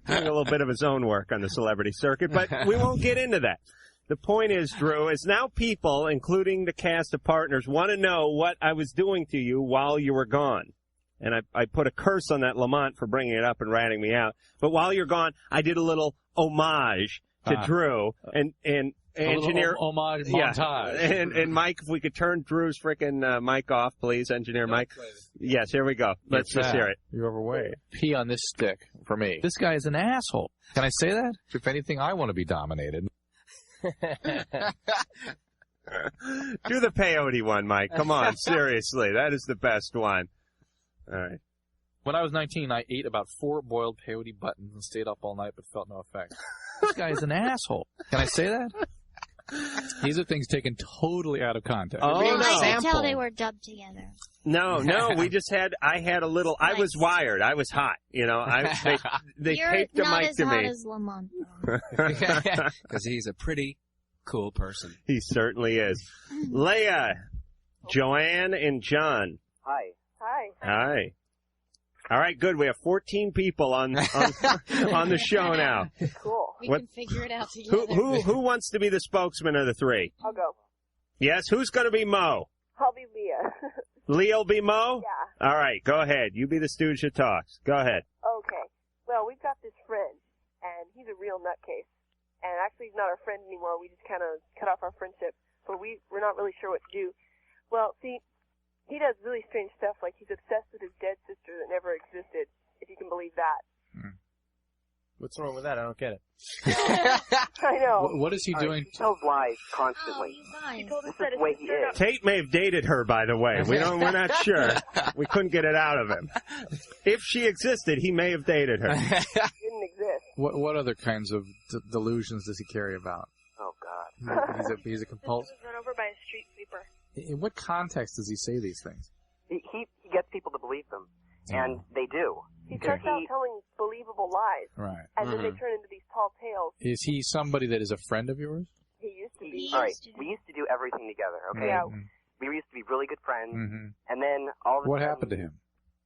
a little bit of his own work on the celebrity circuit, but we won't get into that. The point is, Drew, is now people, including the cast of Partners, want to know what I was doing to you while you were gone. And I put a curse on that Lamont for bringing it up and ratting me out. But while you're gone, I did a little homage to Drew, and Engineer homage yeah. montage. And Mike, if we could turn Drew's frickin' mic off, please, Engineer Mike. Yes, here we go. Let's just hear it. You're overweight. Pee on this stick for me. This guy is an asshole. Can I say that? If anything, I want to be dominated. Do the peyote one, Mike. Come on, seriously. That is the best one. All right. When I was 19, I ate about 4 boiled peyote buttons and stayed up all night but felt no effect. This guy is an asshole. Can I say that? These are things taken totally out of context. Oh, no. I could tell they were dubbed together. No, we just had, I was wired. I was hot. You know, they taped the mic to me. You're not as hot as Lamont. Because he's a pretty cool person. He certainly is. Leah, Joanne, and John. Hi. Hi. All right, good. We have 14 people on the show now. Cool. We can figure it out together. Who wants to be the spokesman of the 3? I'll go. Yes, who's going to be Mo? I'll be Leah. Leah'll be Mo? Yeah. All right, go ahead. You be the stooge that talks. Go ahead. Okay. Well, we've got this friend, and he's a real nutcase. And actually, he's not our friend anymore. We just kind of cut off our friendship. But we're not really sure what to do. Well, see, he does really strange stuff, like he's obsessed with his dead sister that never existed, if you can believe that. What's wrong with that? I don't get it. I know. What is he doing? He tells lies Oh, constantly. he's He told us that way he is. Tate may have dated her, by the way. We're not sure. We couldn't get it out of him. If she existed, he may have dated her. She didn't exist. What other kinds of delusions does he carry about? Oh, God. He's a compulsive. Run over by a street sweeper. In what context does he say these things? He gets people to believe them, and they do. He starts out telling believable lies, Right. and then they turn into these tall tales. Is he somebody that is a friend of yours? He used to be. All right, we used to do everything together, okay? Yeah. We used to be really good friends, Mm-hmm. and then all of a What sudden... happened to him?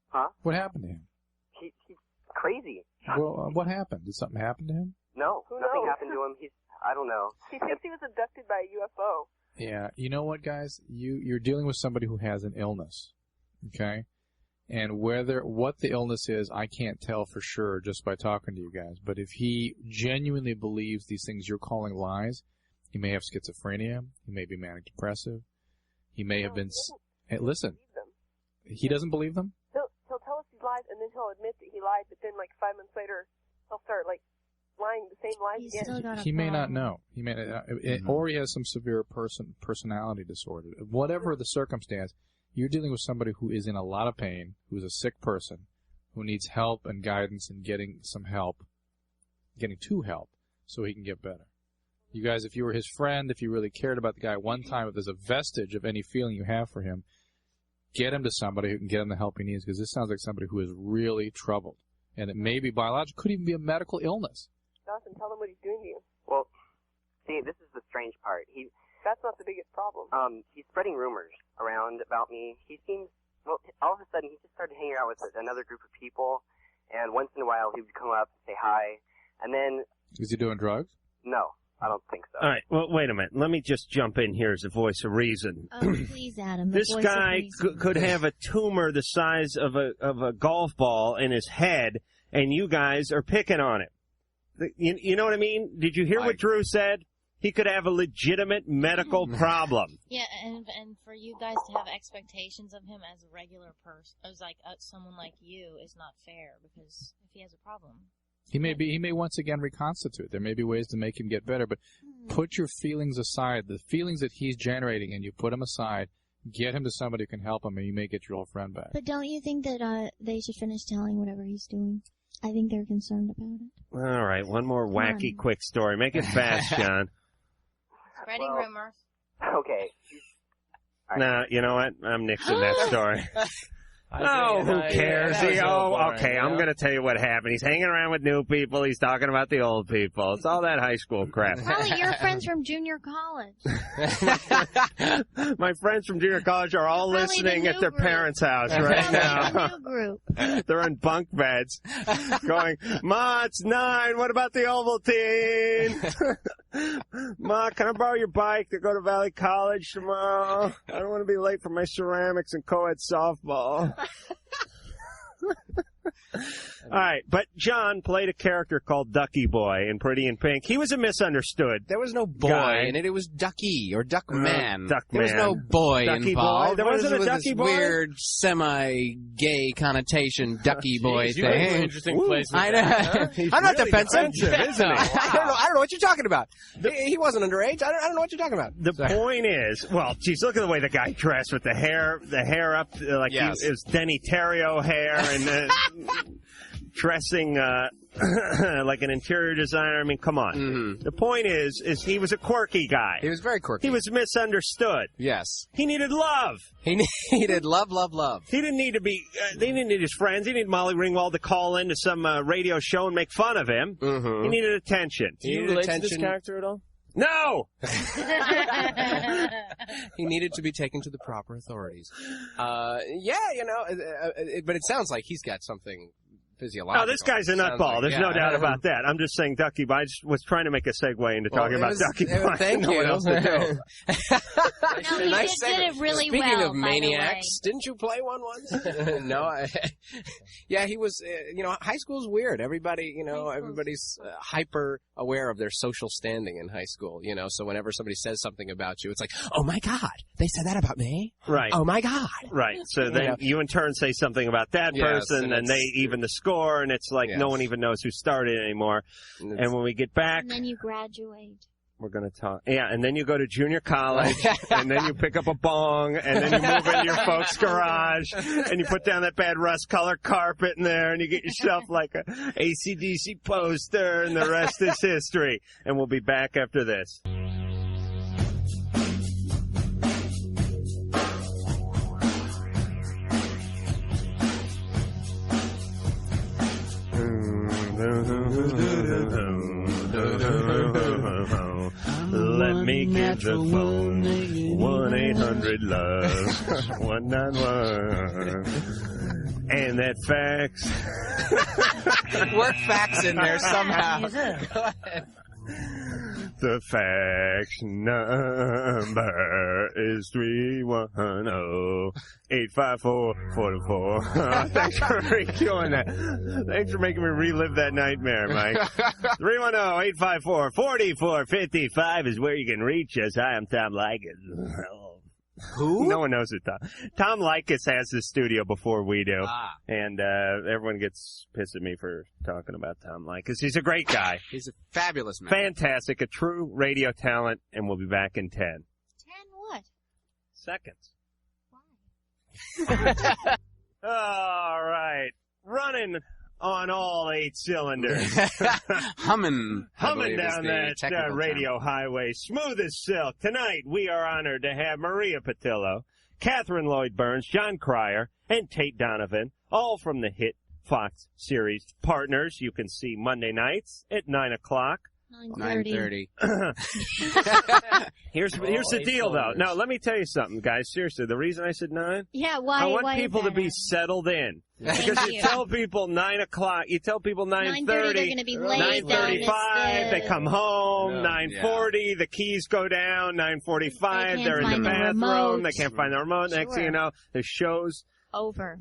Huh? What happened to him? He's crazy. Well, what happened? Did something happen to him? No, Who nothing knows? happened to him. I don't know. He thinks he was abducted by a UFO. Yeah. You know what, guys? You're dealing with somebody who has an illness, okay? And what the illness is, I can't tell for sure just by talking to you guys. But if he genuinely believes these things you're calling lies, he may have schizophrenia. He may be manic depressive. He may have been. Hey, listen, he doesn't believe them. He'll tell us he lies, and then he'll admit that he lied. But then, like 5 months later, he'll start like lying the same lies again. He may not know. He may, or he has some severe personality disorder. Whatever the circumstance. You're dealing with somebody who is in a lot of pain, who's a sick person, who needs help and guidance and getting to help so he can get better. You guys, if you were his friend, if you really cared about the guy one time, if there's a vestige of any feeling you have for him, get him to somebody who can get him the help he needs, because this sounds like somebody who is really troubled. And it may be biological, could even be a medical illness. Jonathan, tell him what he's doing to you. Well, see, this is the strange part. That's not the biggest problem. He's spreading rumors around about me. He seems, well, all of a sudden he just started hanging out with another group of people, and once in a while he would come up and say hi, and then... Is he doing drugs? No, I don't think so. All right, well, wait a minute. Let me just jump in here as a voice of reason. Oh, please, Adam. This guy could have a tumor the size of a golf ball in his head, and you guys are picking on it. You know what I mean? Did you hear what Drew said? He could have a legitimate medical problem. Yeah, and for you guys to have expectations of him as a regular person, as like someone like you, is not fair, because if he has a problem. He may once again reconstitute. There may be ways to make him get better, but put your feelings aside. The feelings that he's generating, and you put them aside, get him to somebody who can help him, and you may get your old friend back. But don't you think that they should finish telling whatever he's doing? I think they're concerned about it. All right, one more wacky quick story. Make it fast, John. Spreading rumors. Okay. Nah, you know what? I'm nixing that story. Oh, who cares? Okay, I'm going to tell you what happened. He's hanging around with new people. He's talking about the old people. It's all that high school crap. Probably your friends from junior college. My friends from junior college are all listening at their parents' house right now. The new group. They're in bunk beds going, Ma, it's 9. What about the Ovaltine? Ma, can I borrow your bike to go to Valley College tomorrow? I don't want to be late for my ceramics and co-ed softball. All right, but John played a character called Ducky Boy in Pretty in Pink. He was a misunderstood. There was no boy guy. in it. It was Ducky or Duck Man. Duck There was Man. no boy Ducky involved. Boy? There wasn't a With Ducky this Boy? weird semi-gay connotation, Ducky Boy Jeez, you thing. went to an interesting place with I know. that, huh? I'm not really defensive, isn't he? I don't know what you're talking about. He wasn't underage. I don't know what you're talking about. The point is, well, geez, look at the way the guy dressed with the hair up like Yes. it was Denny Terrio hair and dressing like an interior designer. I mean, come on. Mm-hmm. The point is he was a quirky guy. He was very quirky. He was misunderstood. Yes. He needed love. He needed love. He didn't need to be. They didn't need his friends. He needed Molly Ringwald to call into some radio show and make fun of him. Mm-hmm. He needed attention. Do you relate to this character at all? No. He needed to be taken to the proper authorities. Yeah, but it sounds like he's got something physiological. Oh, this guy's a nutball. There's no doubt about that. I'm just saying Ducky Boy. I just was trying to make a segue into talking about Ducky Boy. Thank No you. one else to do. No, he did it really Speaking well, of by the way. maniacs, didn't you play one once? No, yeah, he was. High school's weird. Everybody, everybody's hyper aware of their social standing in high school. So whenever somebody says something about you, it's like, oh my God, they said that about me. Right. Oh my God. Right. So then you in turn say something about that Yes, person, and they even the score, and it's like no one even knows who started anymore. And when we get back, And then you graduate. we're going to talk. Yeah, and then you go to junior college, and then you pick up a bong, and then you move into your folks' garage, and you put down that bad rust-colored carpet in there, and you get yourself like a AC/DC poster, and the rest is history. And we'll be back after this. Let me get the phone. 1-800-LOVE 191. And that fax. Work facts in there somehow. Go ahead. The fax number is 310-854-44. Thanks for doing that. Thanks for making me relive that nightmare, Mike. 310-854-4455 is where you can reach us. Hi, I'm Tom Likas. Who? No one knows who Tom Likas has this studio before we do. And everyone gets pissed at me for talking about Tom Likas. He's a great guy. He's a fabulous man. Fantastic. A true radio talent. And we'll be back in 10. 10 what? Seconds. Why? All right. Running on all 8 cylinders. Humming down that radio highway. Smooth as silk. Tonight, we are honored to have Maria Patillo, Catherine Lloyd Burns, Jon Cryer, and Tate Donovan, all from the hit Fox series Partners. You can see Monday nights at 9 o'clock. 9:30. Here's the deal, though. Now, let me tell you something, guys. Seriously, the reason I said 9? Yeah, why? I want why people is to that? be settled in. Because Thank you you. tell people 9 o'clock, you tell people 9:30, they're gonna be late, they'll miss 9:35, they come home, No. 9:40, the keys go down, 9:45, They they're in the can't find the bathroom, remote. they can't find the remote. Next thing you know, the show's over.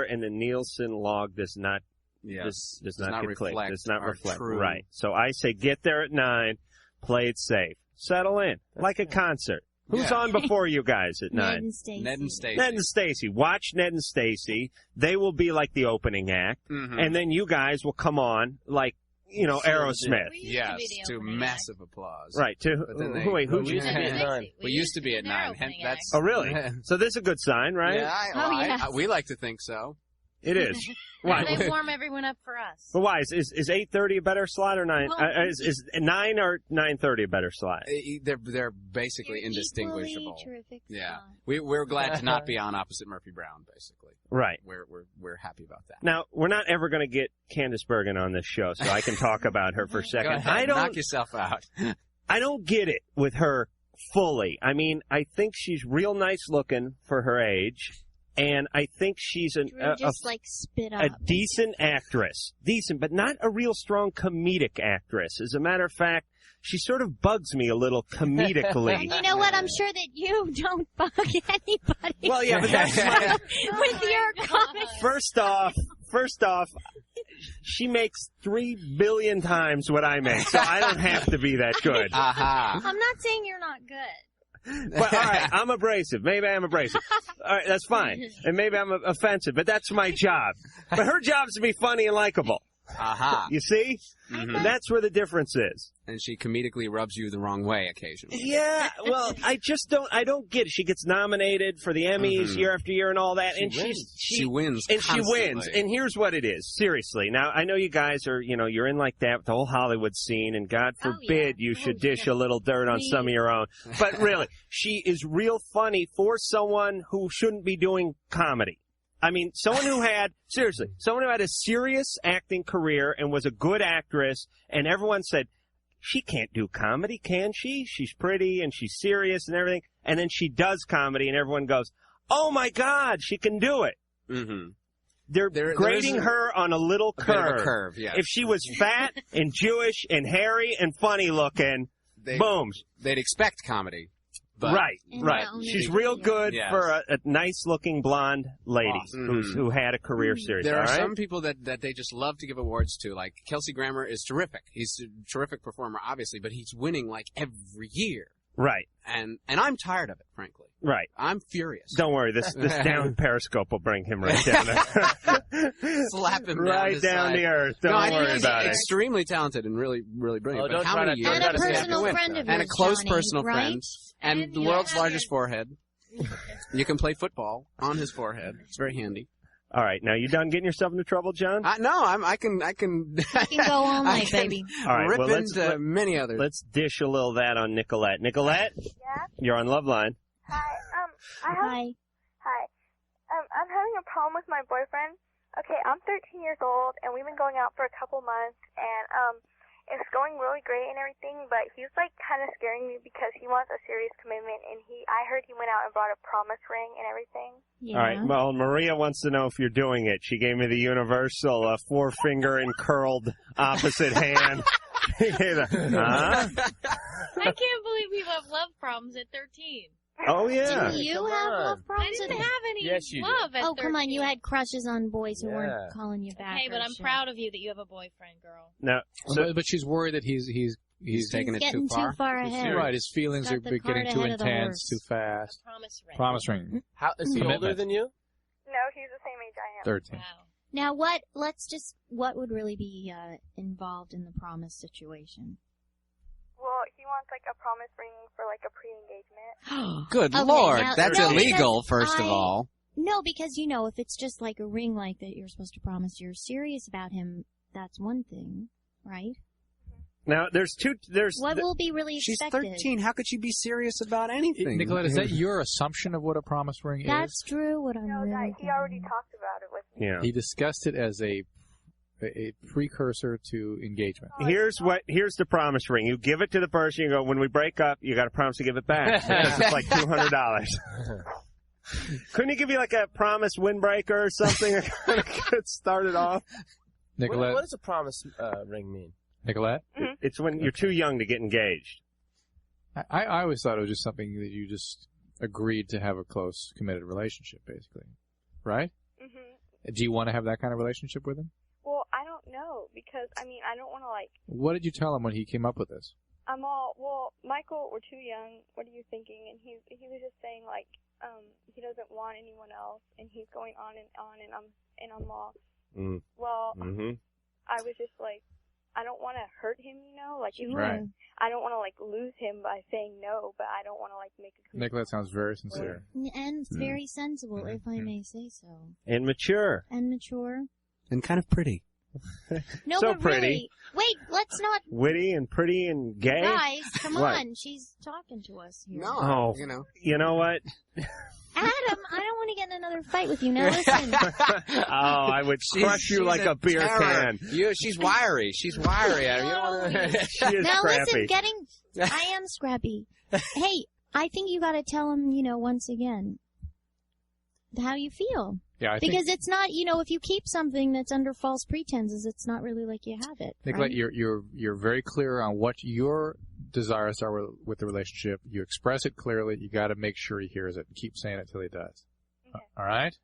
and the Nielsen log does not does not get clicked. Does not reflect. true. Right. So I say get there at 9, play it safe. Settle in. Like a concert. Who's on before you guys at 9? Ned and Stacy. Ned and Stacy. Ned and Stacy. Watch Ned and Stacy. They will be like the opening act. Mhm. And then you guys will come on like, Aerosmith. Yes, to massive applause. Right. But then they- Wait, who'd we you used to be at 9. We used to be at 9. That's Oh, really? So this is a good sign, right? Yeah, we like to think so. It is. Why? They warm everyone up for us. But why? Is 8:30 a better slot or 9? Well, Is 9 or 9:30 a better slot? They're basically indistinguishable. Terrific Yeah, we're glad to not be on opposite Murphy Brown. Basically, Right. We're happy about that. Now, we're not ever going to get Candace Bergen on this show, so I can talk about her for a second. Go ahead, I don't knock yourself out. I don't get it with her fully. I mean, I think she's real nice looking for her age, and I think she's Drew, just spit up. a decent actress. Decent, but not a real strong comedic actress. As a matter of fact, she sort of bugs me a little comedically. And you know what? I'm sure that you don't bug anybody. Well, yeah, but that's with your comments. First off, first off, she makes 3 billion times what I make, so I don't have to be that good. Aha. I'm not saying you're not good. But, all right, I'm abrasive. Maybe I am abrasive. All right, that's fine. And maybe I'm offensive, but that's my job. But her job is to be funny and likable. Aha. You see? Mhm. That's where the difference is. And she comedically rubs you the wrong way occasionally. Yeah, well, I don't get it. She gets nominated for the Emmys year after year and all that, and She wins and she wins. constantly. And here's what it is. Seriously. Now, I know you guys are, you're in like that with the whole Hollywood scene, and God forbid you should dish a little dirt on some of your own. But really, she is real funny for someone who shouldn't be doing comedy. I mean, someone who had a serious acting career and was a good actress, and everyone said, she can't do comedy, can she? She's pretty and she's serious and everything. And then she does comedy and everyone goes, oh my God, she can do it. Mm-hmm. They're grading her on a little bit of a curve. curve, yes. If she was fat and Jewish and hairy and funny looking, boom. They'd expect comedy. But Right. She's real good Yes. for a nice-looking blonde lady who had a career series. There all are right? some people that they just love to give awards to. Like Kelsey Grammer is terrific. He's a terrific performer, obviously, but he's winning like every year. Right. And I'm tired of it, frankly. Right. I'm furious. Don't worry, this down periscope will bring him right down there. Slap him right down the earth. Don't worry about it. Extremely talented and really, really brilliant. Oh, but don't how try many to- years? don't try to does he say have to that. win? Friend of And a yours, close Johnny, personal right? friend. And the world's largest forehead. You can play football on his forehead. It's very handy. All right, now you done getting yourself into trouble, John? No, I can You can go all I night, can baby. All right, rip well, into many others. Let's dish a little of that on Nicolette. Nicolette? Yeah? You're on Loveline. Hi. I'm having a problem with my boyfriend. Okay, I'm 13 years old, and we've been going out for a couple months, and it's going really great and everything, but he's like kind of scaring me because he wants a serious commitment, and I heard he went out and brought a promise ring and everything. All right, well, Maria wants to know if you're doing it. She gave me the universal forefinger and curled opposite hand. Huh? I can't believe you have love problems at 13. Oh, yeah. Didn't you have love problems? I didn't have any Yes, you did. love at 13. Oh, come on. You had crushes on boys who Yeah. weren't calling you back. Hey, but or I'm shit. proud of you that you have a boyfriend, girl. No. But she's worried that he's taking it getting too far. too far ahead. Right, his feelings Got are the getting cart too ahead of the intense, too horse. fast. Promise ring. Promise ring. How is he Commitment. older than you? No, he's the same age I am. 13. Now, what would really be involved in the promise situation? Well, he wants like a promise ring for like a pre-engagement. Good Okay, Lord, now- that's no, illegal, because first of all. No, because, if it's just like a ring like that you're supposed to promise you're serious about him, that's one thing, right? Now, there's What will be really She's expected? 13. How could she be serious about anything? Nicolette, is that your assumption of what a promise ring That's is? true, what I'm really He already talked about it with me. Yeah. He discussed it as a precursor to engagement. Here's the promise ring. You give it to the person. You go, when we break up, you got to promise to give it back. Because it's like $200. Couldn't he give you like a promise windbreaker or something to kind of get started off? Nicolette? What does a promise ring mean? Nicolette? It's when you're too young to get engaged. I always thought it was just something that you just agreed to have a close, committed relationship, basically. Right? Mhm. Do you want to have that kind of relationship with him? Well, I don't know because I don't want to like. What did you tell him when he came up with this? Michael, we're too young. What are you thinking? And he was just saying like, he doesn't want anyone else, and he's going on, and I'm lost. Mm. Well, Mm-hmm. I was just like, I don't want to hurt him, like Right. I don't want to like lose him by saying no, but I don't want to like make a commitment. Nicolette sounds very sincere. And it's very sensible, if I may say so. And mature. And mature. And kind of pretty. No, So but pretty. really, wait, let's not. Witty and pretty and gay. Guys, come What? on, she's talking to us here. Oh, you know what? Adam, I don't want to get in another fight with you. Now listen. Oh, I would crush you like a beer terror. can. She's wiry. She's wiry. Adam. You don't wanna... She is Now scrappy. listen, I am scrappy. Hey, I think you got to tell him, once again, how you feel. Yeah, because it's not, if you keep something that's under false pretenses, it's not really like you have it. Nicolette, right? you're very clear on what your desires are with the relationship. You express it clearly. You got to make sure he hears it and keep saying it till he does. All right?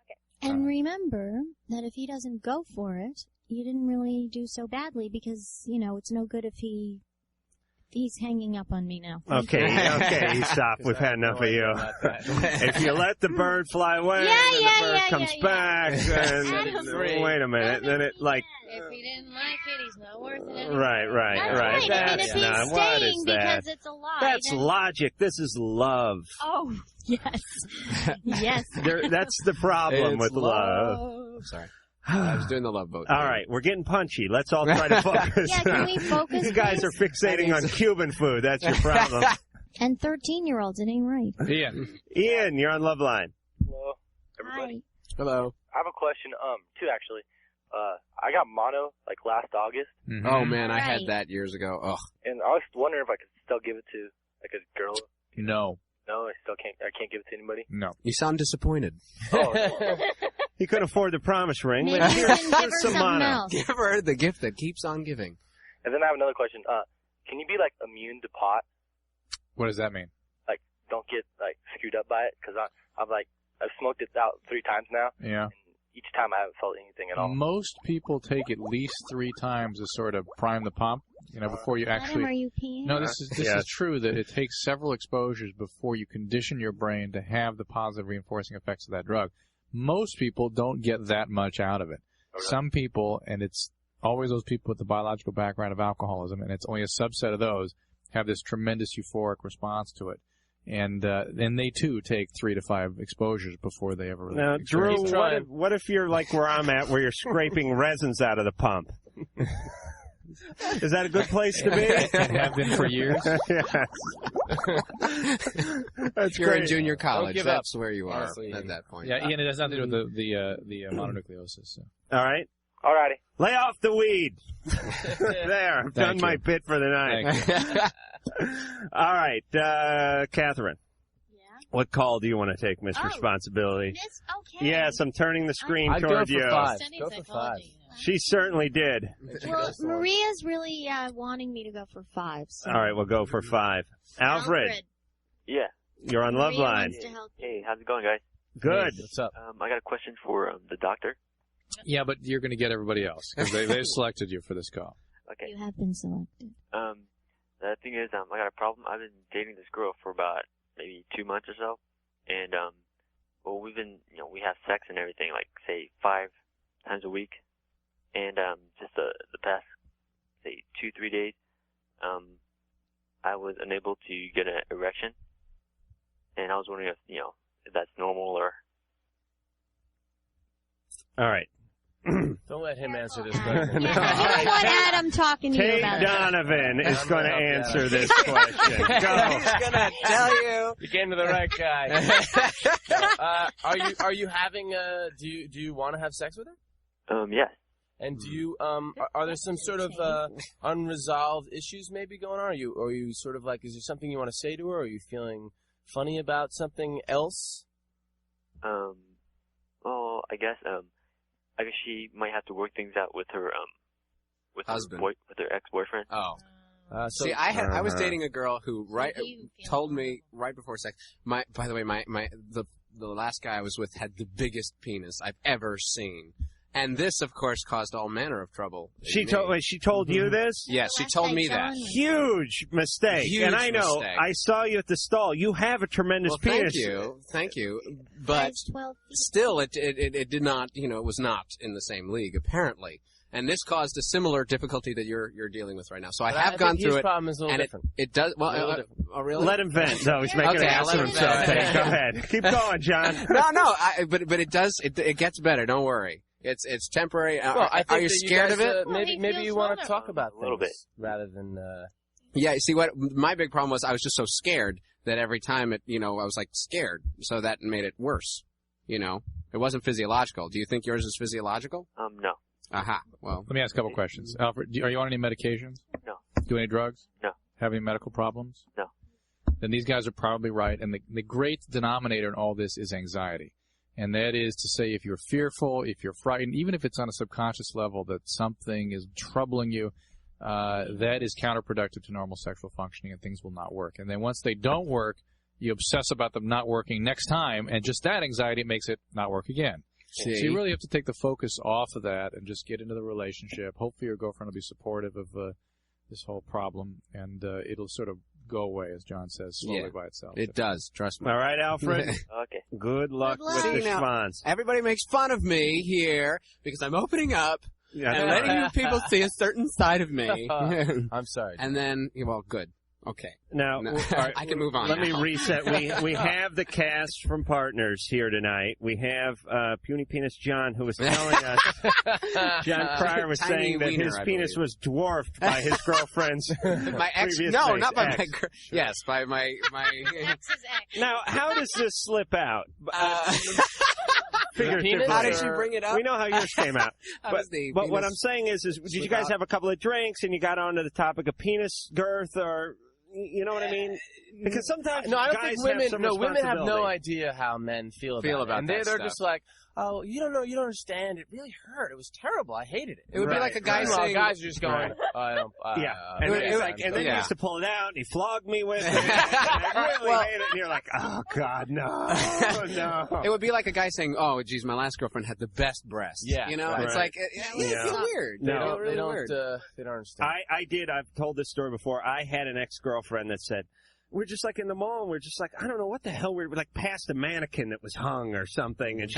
And remember that if he doesn't go for it, you didn't really do so badly because, you know, it's no good if he's hanging up on me now. Okay, stop. We've had enough of you. If you let the bird fly away, the bird comes back, and wait a minute, then it like... If he didn't like it, he's not worth it anymore. Right. That's not, what is that? because it's a lie. That's logic. This is love. Oh, yes. Yes. That's the problem with love. Sorry. I was doing the love boat. All right, we're getting punchy. Let's all try to focus. Yeah, can we focus, You guys are fixating on Cuban food. That's your problem. And 13-year-olds, it ain't right. Ian, you're on Loveline. Hello, everybody. Hello. I have a question. Two actually. I got mono like last August. Mm-hmm. Oh man, I had that years ago. Ugh. And I was wondering if I could still give it to like a girl. No. No, I can't give it to anybody. No. You sound disappointed. Oh. He couldn't afford the promise ring. Maybe but you here's can give her some something mono. else. Give her the gift that keeps on giving. And then I have another question. Can you be like immune to pot? What does that mean? Like, don't get like screwed up by it? Because I've smoked it out 3 times now. Yeah. And each time I haven't felt anything at all. Most people take at least 3 times to sort of prime the pump, you know, before you actually. Adam, are you peeing? No, this is true that it takes several exposures before you condition your brain to have the positive reinforcing effects of that drug. Most people don't get that much out of it. Okay. Some people, and it's always those people with the biological background of alcoholism, and it's only a subset of those, have this tremendous euphoric response to it. And they too take 3 to 5 exposures before they ever really. Now, Drew, what if you're like where I'm at, where you're scraping resins out of the pump? Is that a good place to be? And have been for years. Yes. That's You're great. in junior college. give That's up. where you are Honestly. at that point. Yeah, Ian, it has nothing to do with the mononucleosis. So. All right. Alrighty. Lay off the weed. There. I've done my bit for the night. All right. Catherine. Yeah? What call do you want to take, Miss Responsibility? This, okay. Yes, I'm turning the screen I'd toward go you. for 5. Go for 5. She certainly did. Well, Maria's really wanting me to go for 5. So. All right, we'll go for 5. Alfred, Yeah. you're on Maria Loveline. wants to help. Hey, how's it going, guys? Good. Hey, what's up? I got a question for the doctor. Yeah, but you're going to get everybody else because they've selected you for this call. Okay. You have been selected. The thing is, I got a problem. I've been dating this girl for about maybe 2 months or so, and well, we have sex and everything, like say 5 times a week, and just the past say 2-3 days, I was unable to get an erection, and I was wondering if that's normal or. All right. Don't let him answer this question. You don't want Adam talking to you Kate about it. Donovan is I'm going to gonna help answer you. this question. Go. He's gonna tell you. You came to the right guy. Are you having do you want to have sex with her? Yes. And do you are there some sort of unresolved issues maybe going on? Are you sort of like, is there something you want to say to her? Are you feeling funny about something else? Well, I guess she might have to work things out with her husband, with her ex-boyfriend. Oh. So, See, I was dating a girl who told me right before sex. By the way, the last guy I was with had the biggest penis I've ever seen, and this, of course, caused all manner of trouble. She told you this? Yes, she told me that. Huge mistake. Huge and I know, mistake. I saw you at the stall. You have a tremendous penis. Thank you. But still, it did not. It was not in the same league apparently. And this caused a similar difficulty that you're dealing with right now. So I have gone through it. His problem is a little different. It does. Well, oh, really? Let him vent. No, he's making an ass of himself. Go ahead. Keep going, John. No. But it does. It gets better. Don't worry. It's temporary. Well, I think are you scared of it? Maybe you want to talk about a little bit rather than. Yeah. See, what my big problem was, I was just so scared that every time I was like scared, so that made it worse. It wasn't physiological. Do you think yours is physiological? No. Aha. Well, let me ask a couple questions. Alfred, are you on any medications? No. Do any drugs? No. Have any medical problems? No. Then these guys are probably right. And the great denominator in all this is anxiety. And that is to say, if you're fearful, if you're frightened, even if it's on a subconscious level that something is troubling you, that is counterproductive to normal sexual functioning, and things will not work. And then once they don't work, you obsess about them not working next time, and just that anxiety makes it not work again. So you really have to take the focus off of that and just get into the relationship. Hopefully your girlfriend will be supportive of this whole problem, and it'll sort of go away, as John says, slowly by itself. It does, trust me. All right, Alfred. Okay. Good luck with the See, now, schwanz. everybody makes fun of me here because I'm opening up Yeah, and that's letting right. you people see a certain side of me. I'm sorry. And then, well, good. Okay. Now, No, all right, I can move on Let now. me reset. We have the cast from Partners here tonight. We have Puny Penis John, who was telling us, Jon Cryer was Tiny saying that wiener, his I penis believe. was dwarfed by his girlfriend's My ex? previous No, ex. not by Ex. my. Yes, by my. Now, how does this slip out? Figuratively. How did she bring it up? We know how yours came out. How but does the but what penis I'm saying is did you slip guys out? have a couple of drinks and you got onto the topic of penis girth, or you know what I mean? Because sometimes No, I don't guys think women. have some Women have no responsibility. idea how men feel Feel about it. about And that they're stuff. just like, oh, you don't know, you don't understand. It really hurt. It was terrible. I hated it. It would be like a guy Meanwhile, saying- guys are just going, Right. I don't. Yeah, and then, it's like, and then he used to pull it out, and he flogged me with it. And I really hate it, and you're like, oh God, no, no. It would be like a guy saying, "Oh, geez, my last girlfriend had the best breast." Yeah. You know, Right. it's like Yeah. it's weird. No. They feel really weird. They don't understand. I did. I've told this story before. I had an ex-girlfriend that said, we're just like in the mall, and we're just like, I don't know what the hell, we're like past a mannequin that was hung or something, and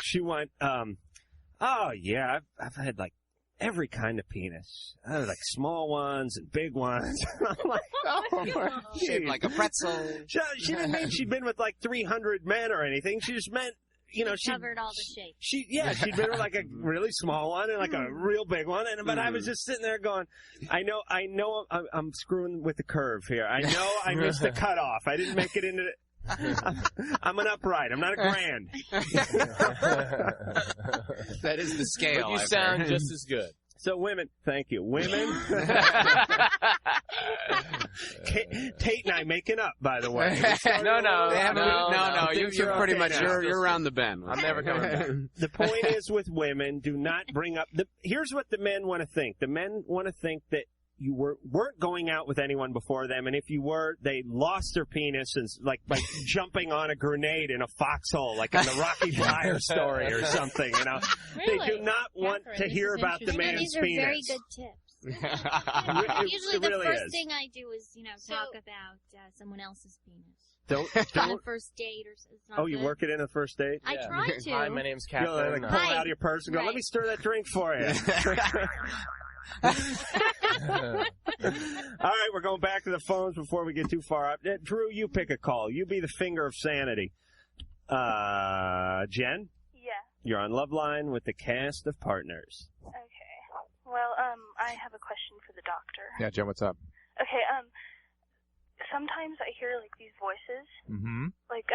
she went, oh yeah, I've had like every kind of penis. I had like small ones and big ones. I'm like, oh, Shaped like a pretzel. She didn't mean she'd been with like 300 men or anything. She just meant, you know, she covered all the shapes. she'd been with like a really small one and like a real big one. But I was just sitting there going, I know I'm screwing with the curve here. I know I missed the cutoff. I didn't make it into the, I'm an upright. I'm not a grand. That is the scale. But you I've sound heard. just as good. So women, thank you. Women. Tate and I making up, by the way. No. You're pretty much you're around the bend. I'm never coming back. The point is with women, do not bring up here's what the men want to think. The men want to think that you weren't going out with anyone before them, and if you were, they lost their penis and like by jumping on a grenade in a foxhole, like in the Rocky Flyer story or something. You know, Really? they do not want to hear about the man's These are penis. very good tips. Usually it the really first is. thing I do is, talk about someone else's penis. On a Don't. first date or it's not Oh, you good. work it in a first date? I try to. Hi, my name's You know, Catherine. like pull it out of your purse and go, Right. let me stir that drink for you. All right, we're going back to the phones before we get too far up. Drew, you pick a call. You be the finger of sanity. Jen? Yeah. You're on Loveline with the cast of Partners. Okay. Well, I have a question for the doctor. Yeah, Jen, what's up? Okay, sometimes I hear like these voices, Mm-hmm. like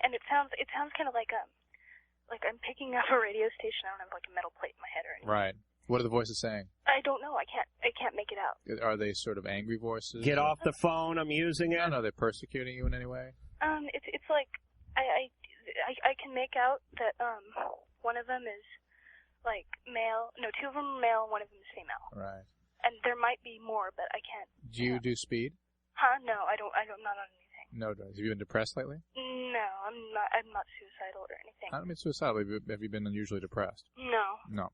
and it sounds kind of like I'm picking up a radio station. I don't have like a metal plate in my head or anything. Right. What are the voices saying? I don't know. I can't make it out. Are they sort of angry voices? Get off the phone. I'm using it. No, they're persecuting you in any way? It's like I can make out that one of them is like male. No, two of them are male. One of them is female. Right. And there might be more, but I can't. Do you do speed? Huh? No, I don't. I'm not on anything. No drugs. Have you been depressed lately? No, I'm not. I'm not suicidal or anything. I don't mean suicidal. Have you been unusually depressed? No. No.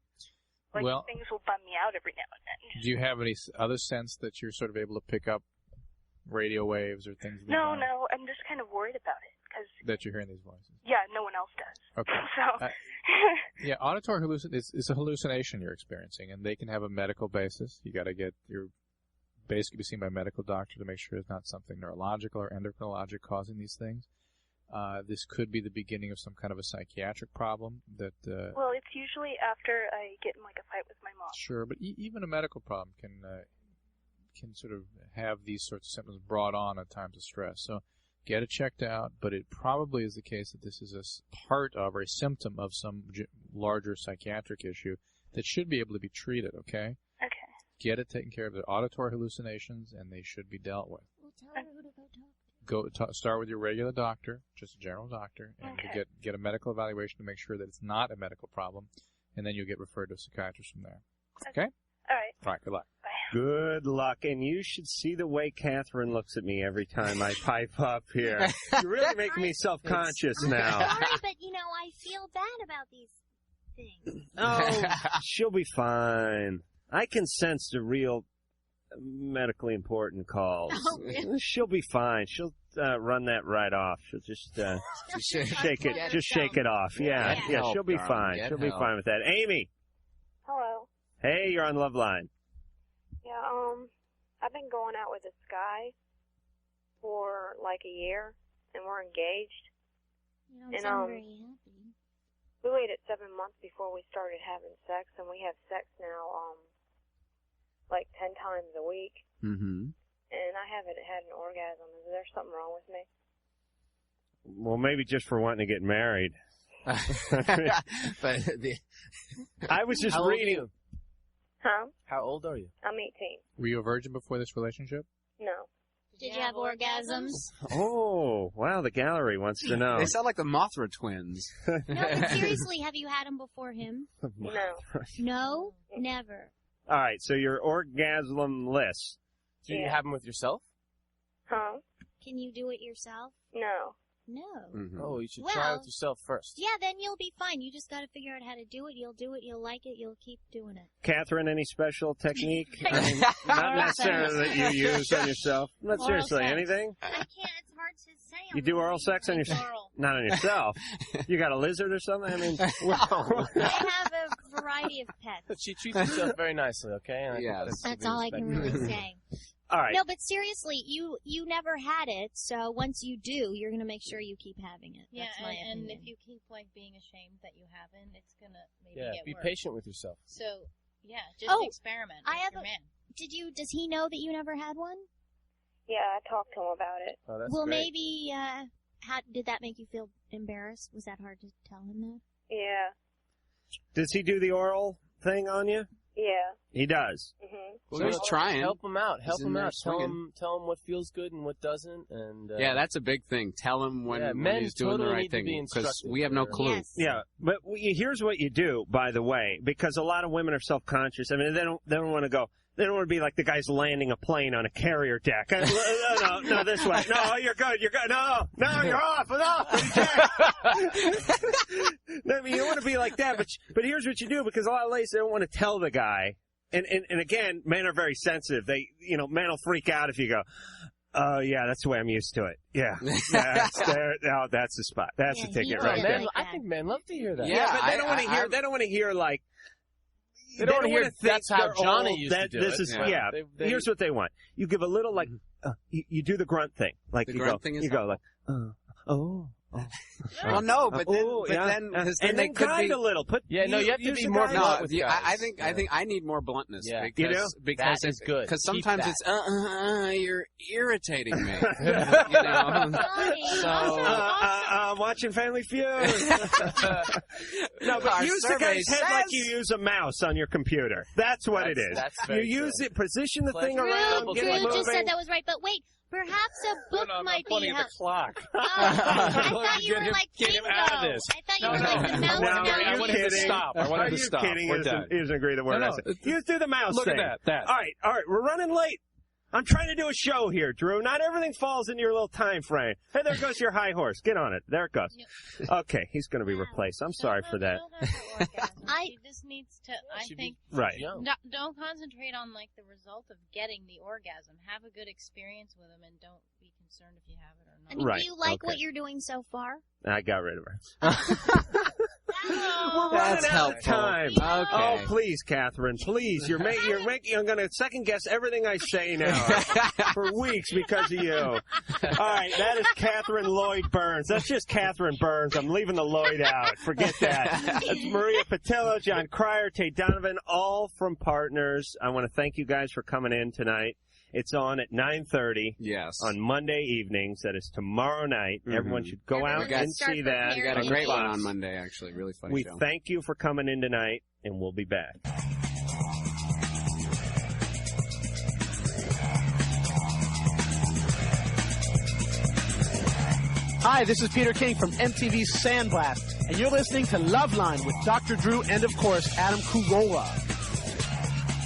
Like Well, things will bum me out every now and then. do you have any other sense that you're sort of able to pick up radio waves or things No. I'm just kind of worried about it because that you're hearing these voices? yeah, no one else does. Okay. So. Yeah, auditory it's a hallucination you're experiencing, and they can have a medical basis. You got to get your basically be seen by a medical doctor to make sure it's not something neurological or endocrinologic causing these things. This could be the beginning of some kind of a psychiatric problem that. Well, it's usually after I get in like a fight with my mom. Sure, but even a medical problem can sort of have these sorts of symptoms brought on at times of stress. So get it checked out, but it probably is the case that this is a part of or a symptom of some larger psychiatric issue that should be able to be treated, okay? Okay. Get it taken care of. They're auditory hallucinations, and they should be dealt with. We'll tell her who to go talk Start with your regular doctor, just a general doctor, and Okay. get a medical evaluation to make sure that it's not a medical problem, and then you'll get referred to a psychiatrist from there. Okay? All right. All right, good luck. Good luck. And you should see the way Catherine looks at me every time I pipe up here. You're really making me self-conscious now. Sorry, but I feel bad about these things. Oh, she'll be fine. I can sense the real medically important calls. Oh, really? She'll be fine. She'll run that right off. She'll just shake it off. Yeah, she'll be fine. She'll be fine with that. Amy. Hello. Hey, you're on Loveline. Yeah, I've been going out with this guy for like a year, and we're engaged. You don't sound very happy. We waited 7 months before we started having sex, and we have sex now, like 10 times a week. Mm-hmm. And I haven't had an orgasm. Is there something wrong with me? Well, maybe just for wanting to get married. But I was just reading. Huh? How old are you? I'm 18. Were you a virgin before this relationship? No. Did you have orgasms? Oh, wow, the gallery wants to know. They sound like the Mothra twins. No, but seriously, have you had them before him? No. No? Never. All right, so you're orgasmless. Do you have them with yourself? Huh? Can you do it yourself? No. No. Mm-hmm. Oh, you should try it with yourself first. Yeah, then you'll be fine. You just got to figure out how to do it. You'll do it. You'll like it. You'll keep doing it. Catherine, any special technique? I mean, not necessarily that you use on yourself. Not Oral seriously, sex. anything? I can't. It's hard to say. You do oral sex on yourself? Not on yourself. You got a lizard or something? I mean, I have a variety of pets. She treats herself very nicely, okay? And I think That's all I can really say. All right. No, but seriously, you never had it, so once you do, you're going to make sure you keep having it. Yeah, That's my and opinion. if you keep like being ashamed that you haven't, it's gonna maybe Yeah, get be worse. patient with yourself. So yeah, just experiment. I with have your man. Does he know that you never had one? Yeah, I talked to him about it. Oh, that's Well, great. maybe, how did that make you feel embarrassed? Was that hard to tell him that? Yeah. does he do the oral thing on you? Yeah. He does. Mhm. Well, he's trying. Help him out. Help He's in him there out. swinging. Tell him what feels good and what doesn't. And Yeah, that's a big thing. Tell him when men he's doing totally the right need to thing, be because instructed we have no for- clue. Yeah, but here's what you do, by the way, because a lot of women are self-conscious. I mean, they don't want to go. They don't want to be like the guys landing a plane on a carrier deck. No, this way. No, you're good. You're good. No, you're off. No, I mean, you want to be like that, but here's what you do, because a lot of ladies, they don't want to tell the guy. And again, men are very sensitive. Men will freak out if you go, oh, yeah, that's the way I'm used to it. Yeah. That's there. No, that's the spot. That's the ticket right there. I think men love to hear that. Yeah, but they don't want to hear. They don't want to hear like. They don't want to hear think that's how they're Johnny old, used to that do this it. is Yeah. They- Here's what they want. You give a little like. You do the grunt thing. Like The you grunt go. thing is You go like. Well, no, but then, Oh, but yeah. then, And they then could guide be a little. You have to use be the more guide. blunt with guys. I think I need more bluntness. Yeah. Because, You do? because That is good. Because Keep sometimes that. it's you're irritating me. I'm watching Family Feud. No, but Our use the survey guy's head like says- you use a mouse on your computer. That's what it is. That's You very use true. it, position the thing Drew, around, Drew get it moving. just said that was right, but wait, perhaps a book might be helpful. clock. Oh, I thought you were like Get him bingo. out of this. I thought you were like the mouse. No, guy. are you kidding? I want him to Are you stop. kidding? We're He doesn't- done. He doesn't agree with the word No, I no, said. You just do the mouse Look thing. at that. All right. We're running late. I'm trying to do a show here, Drew. Not everything falls into your little time frame. Hey, there goes your high horse. Get on it. There it goes. Okay, he's going to be replaced. I'm sorry for that. She just needs to. I think. Right. Don't concentrate on like the result of getting the orgasm. Have a good experience with them, and don't be concerned if you have it or not. I mean, Right, do you like okay. what you're doing so far? I got rid of her. We're That's running out of helpful. time. Okay. Oh, please, Catherine, please. You're making. I'm going to second guess everything I say now for weeks because of you. All right, that is Catherine Lloyd Burns. That's just Catherine Burns. I'm leaving the Lloyd out. Forget that. That's Maria Patillo, Jon Cryer, Tay Donovan, all from Partners. I want to thank you guys for coming in tonight. It's on at 9:30. Yes. On Monday evenings. That is tomorrow night. Everyone should go out and see that. We got a on great one Fox. on Monday, actually. Really funny We show. thank you for coming in tonight, and we'll be back. Hi, this is Peter King from MTV's Sandblast, and you're listening to Loveline with Dr. Drew and, of course, Adam Carolla.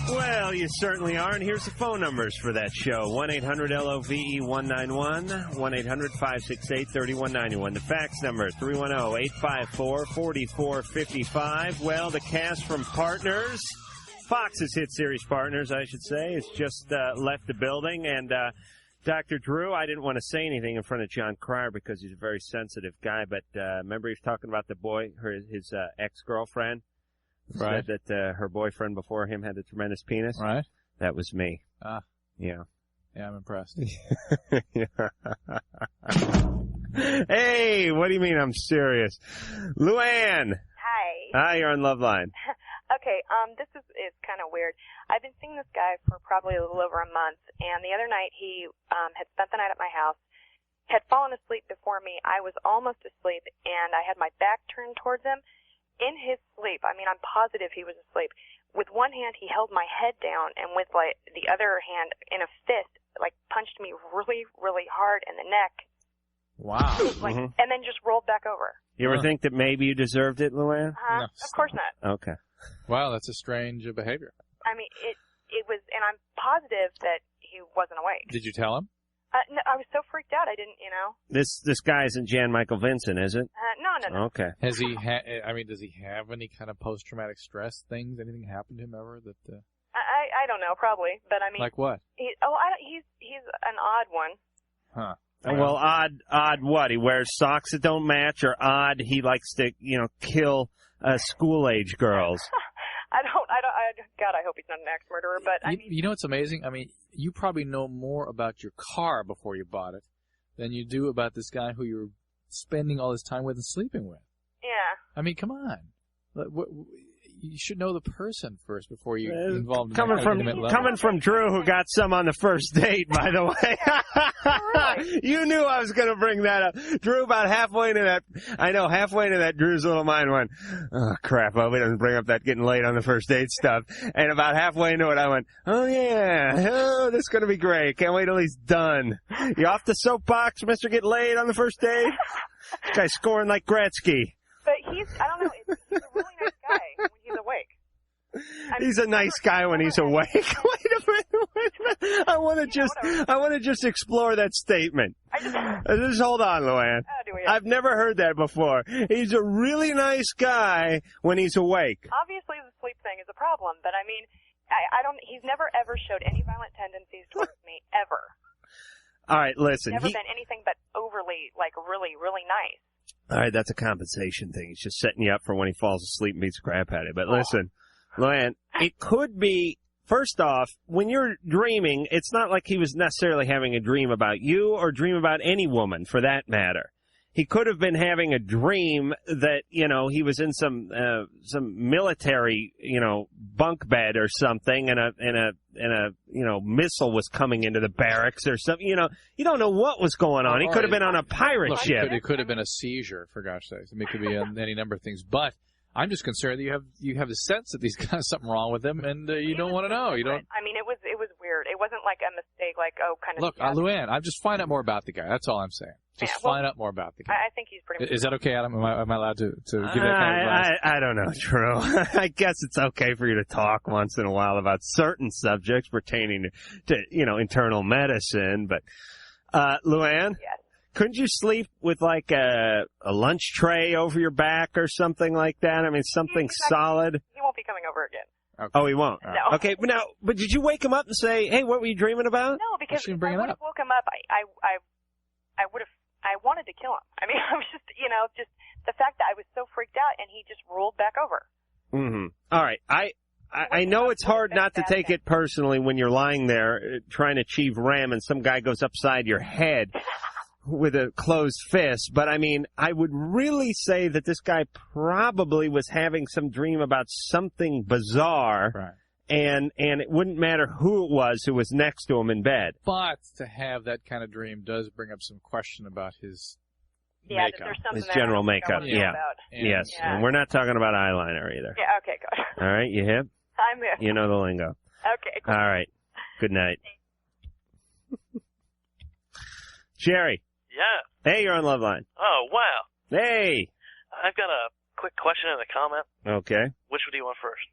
Well, you certainly are, and here's the phone numbers for that show. 1-800-LOVE-191, 1-800-568-3191. The fax number, 310-854-4455. Well, the cast from Partners, Fox's hit series Partners, I should say, has just left the building, and Dr. Drew, I didn't want to say anything in front of Jon Cryer because he's a very sensitive guy, but remember he was talking about the boy, his ex-girlfriend? Right. Said that her boyfriend before him had a tremendous penis. Right. That was me. Ah. Yeah. Yeah, I'm impressed. Hey, what do you mean I'm serious? Luann. Hi. Hi, you're on Loveline. Okay, this is kind of weird. I've been seeing this guy for probably a little over a month, and the other night he had spent the night at my house, had fallen asleep before me. I was almost asleep, and I had my back turned towards him. In his sleep, I mean, I'm positive he was asleep. With one hand, he held my head down, and with like the other hand, in a fist, like punched me really, really hard in the neck. Wow. Like, and then just rolled back over. You ever think that maybe you deserved it, Luann? No, of course not. Okay. Wow, that's a strange behavior. I mean, it was, and I'm positive that he wasn't awake. Did you tell him? No, I was so freaked out, I didn't, This guy isn't Jan Michael Vincent, is it? No. Okay. Has he? Does he have any kind of post-traumatic stress things? Anything happened to him ever that? I don't know, probably, but I mean. Like what? He's an odd one. Huh. Well, odd what? He wears socks that don't match, or odd he likes to, kill school-age girls? God, I hope he's not an axe murderer, but I mean. You know what's amazing? I mean, you probably know more about your car before you bought it than you do about this guy who you're spending all this time with and sleeping with. Yeah. I mean, come on. You should know the person first before you involve him. Coming from Drew, who got some on the first date, by the way. You knew I was going to bring that up. Drew, about halfway into that, Drew's little mind went, oh, crap, I hope he doesn't bring up that getting laid on the first date stuff. And about halfway into it, I went, oh, yeah, this is going to be great. Can't wait till he's done. You off the soapbox, Mr. Get Laid on the first date? This guy's scoring like Gretzky. But he's a really nice guy when he's awake. He's a nice guy when he's awake. Wait a minute. I want to just explore that statement. Just hold on, Luann. I've never heard that before. He's a really nice guy when he's awake. Obviously, the sleep thing is a problem, but I mean, he's never ever showed any violent tendencies towards me, ever. All right, listen. Never been anything but overly, really, really nice. All right, that's a compensation thing. He's just setting you up for when he falls asleep and beats crap at it. But listen, Luann, it could be, first off, when you're dreaming, it's not like he was necessarily having a dream about you or dream about any woman, for that matter. He could have been having a dream that, he was in some military, bunk bed or something, and a missile was coming into the barracks or something. You don't know what was going on. He could have been on a pirate ship. It could have been a seizure, for gosh sakes. I mean, it could be any number of things. But I'm just concerned that you have the sense that he's got something wrong with him, and you don't want to know. You don't. I mean, it was weird. It wasn't like a mistake, kind of. Look, Luann, I'm just find out more about the guy. That's all I'm saying. Just find out more about the guy. I think he's pretty much. Is that okay, Adam? Am I allowed to give that kind of advice? I don't know, Drew. I guess it's okay for you to talk once in a while about certain subjects pertaining to internal medicine, but Luann? Yes. Couldn't you sleep with like a lunch tray over your back or something like that? I mean, something solid. He won't be coming over again. Okay. Oh, he won't? No. Okay, but did you wake him up and say, hey, what were you dreaming about? No, because if I would have woke him up, I wanted to kill him. I mean, I was just, just the fact that I was so freaked out and he just rolled back over. Mm-hmm. All right. I know it's hard not to take it personally when you're lying there trying to achieve REM and some guy goes upside your head with a closed fist, but I mean, I would really say that this guy probably was having some dream about something bizarre, right. And it wouldn't matter who it was who was next to him in bed. But to have that kind of dream does bring up some question about his makeup. There's his general makeup, yeah. Yes, and we're not talking about eyeliner either. Yeah, okay, good. All right, you hip? I'm hip. You know the lingo. Okay, cool. All right, good night. Jerry. Yeah. Hey, you're on Loveline. Oh, wow. Hey. I've got a quick question and a comment. Okay. Which one do you want first?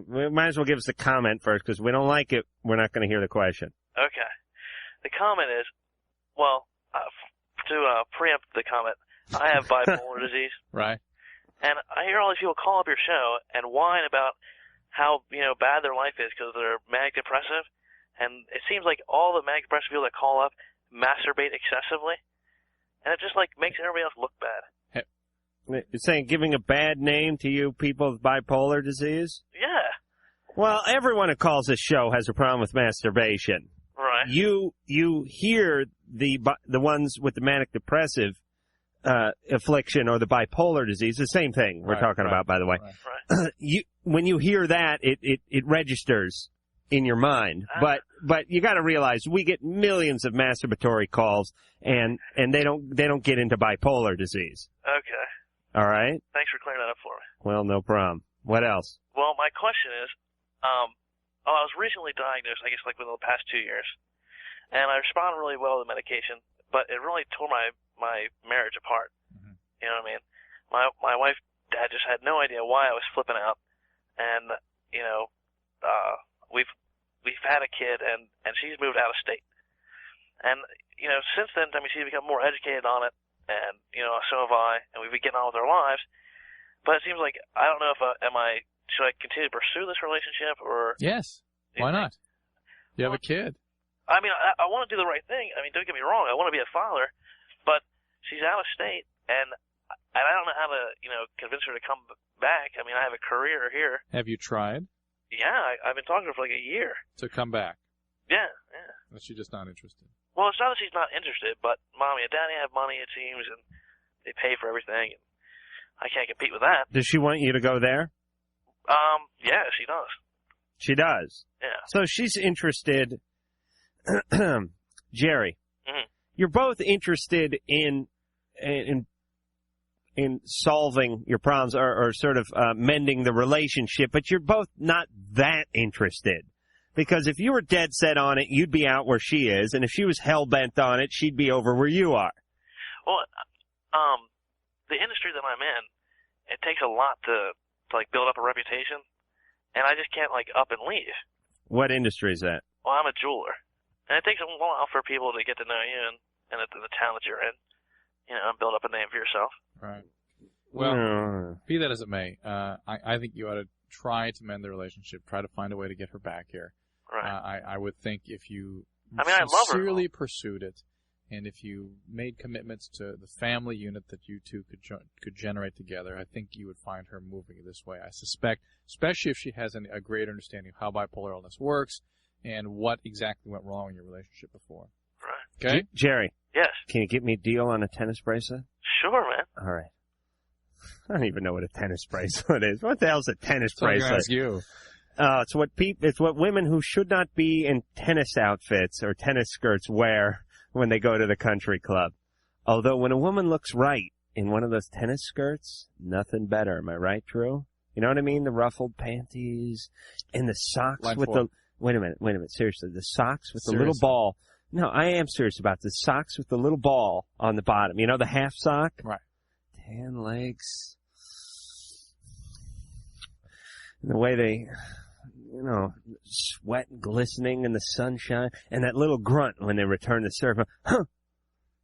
We might as well give us the comment first, because we don't like it. We're not going to hear the question. Okay. The comment is, well, to preempt the comment, I have bipolar disease. Right. And I hear all these people call up your show and whine about how, bad their life is because they're manic depressive. And it seems like all the manic depressive people that call up masturbate excessively. And it just, makes everybody else look bad. It's saying giving a bad name to you people with bipolar disease? Yeah. Well, everyone who calls this show has a problem with masturbation. Right. You hear the ones with the manic depressive affliction or the bipolar disease, the same thing we're talking about, by the way. Right. When you hear that, it registers in your mind. But you got to realize we get millions of masturbatory calls, and they don't get into bipolar disease. Okay. All right. Thanks for clearing that up for me. Well, no problem. What else? Well, my question is, I was recently diagnosed, I guess, within the past 2 years, and I responded really well to the medication, but it really tore my marriage apart. Mm-hmm. You know what I mean? My wife, Dad just had no idea why I was flipping out, and we've had a kid, and she's moved out of state, and since then, she's become more educated on it, and so have I, and we've been getting on with our lives. But it seems like I don't know if should I continue to pursue this relationship or? Yes. Why not? You have a kid. I mean, I want to do the right thing. I mean, don't get me wrong. I want to be a father, but she's out of state, and I don't know how to convince her to come back. I mean, I have a career here. Have you tried? Yeah, I've been talking to her for a year. To come back? Yeah. But she's just not interested. Well, it's not that she's not interested, but Mommy and Daddy have money, it seems, and they pay for everything. And I can't compete with that. Does she want you to go there? Yeah, she does. She does? Yeah. So she's interested, Jerry, Mm-hmm. you're both interested in solving your problems or sort of mending the relationship, but you're both not that interested. Because if you were dead set on it, you'd be out where she is, and if she was hell-bent on it, she'd be over where you are. Well, the industry that I'm in, it takes a lot to build up a reputation, and I just can't, up and leave. What industry is that? Well, I'm a jeweler, and it takes a while for people to get to know you and the town that you're in, and build up a name for yourself. Right. Well, be that as it may, I think you ought to try to mend the relationship, try to find a way to get her back here. Right. I would think if you I love her. sincerely pursued it, and if you made commitments to the family unit that you two could generate together, I think you would find her moving this way. I suspect, especially if she has a great understanding of how bipolar illness works and what exactly went wrong in your relationship before. Right. Okay? Jerry. Yes. Can you get me a deal on a tennis bracelet? Sure, man. All right. I don't even know what a tennis bracelet is. What the hell's a tennis bracelet? Ask you. It's what women who should not be in tennis outfits or tennis skirts wear when they go to the country club. Although when a woman looks right in one of those tennis skirts, nothing better. Am I right, Drew? You know what I mean? The ruffled panties and the socks with the... Wait a minute. Seriously, the socks with the little ball. No, I am serious about the socks with the little ball on the bottom. You know, the half sock? Right. Tan legs. And the way they... sweat and glistening in the sunshine, and that little grunt when they return the serve. Huh!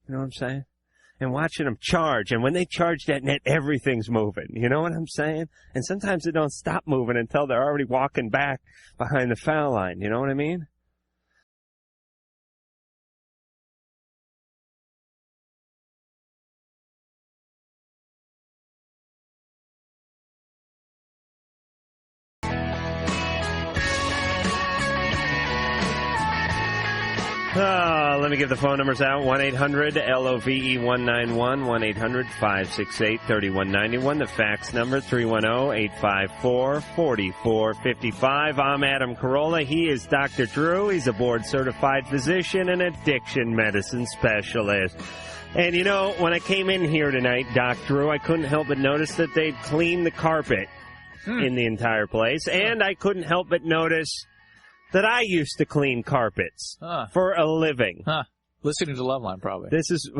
You know what I'm saying? And watching them charge, and when they charge that net, everything's moving. You know what I'm saying? And sometimes they don't stop moving until they're already walking back behind the foul line. You know what I mean? Let me give the phone numbers out. 1-800-LOVE-191, 1-800-568-3191. The fax number, 310-854-4455. I'm Adam Carolla. He is Dr. Drew. He's a board-certified physician and addiction medicine specialist. And, when I came in here tonight, Doc Drew, I couldn't help but notice that they'd cleaned the carpet in the entire place. And I couldn't help but notice that I used to clean carpets for a living. Listening to Loveline, probably. This is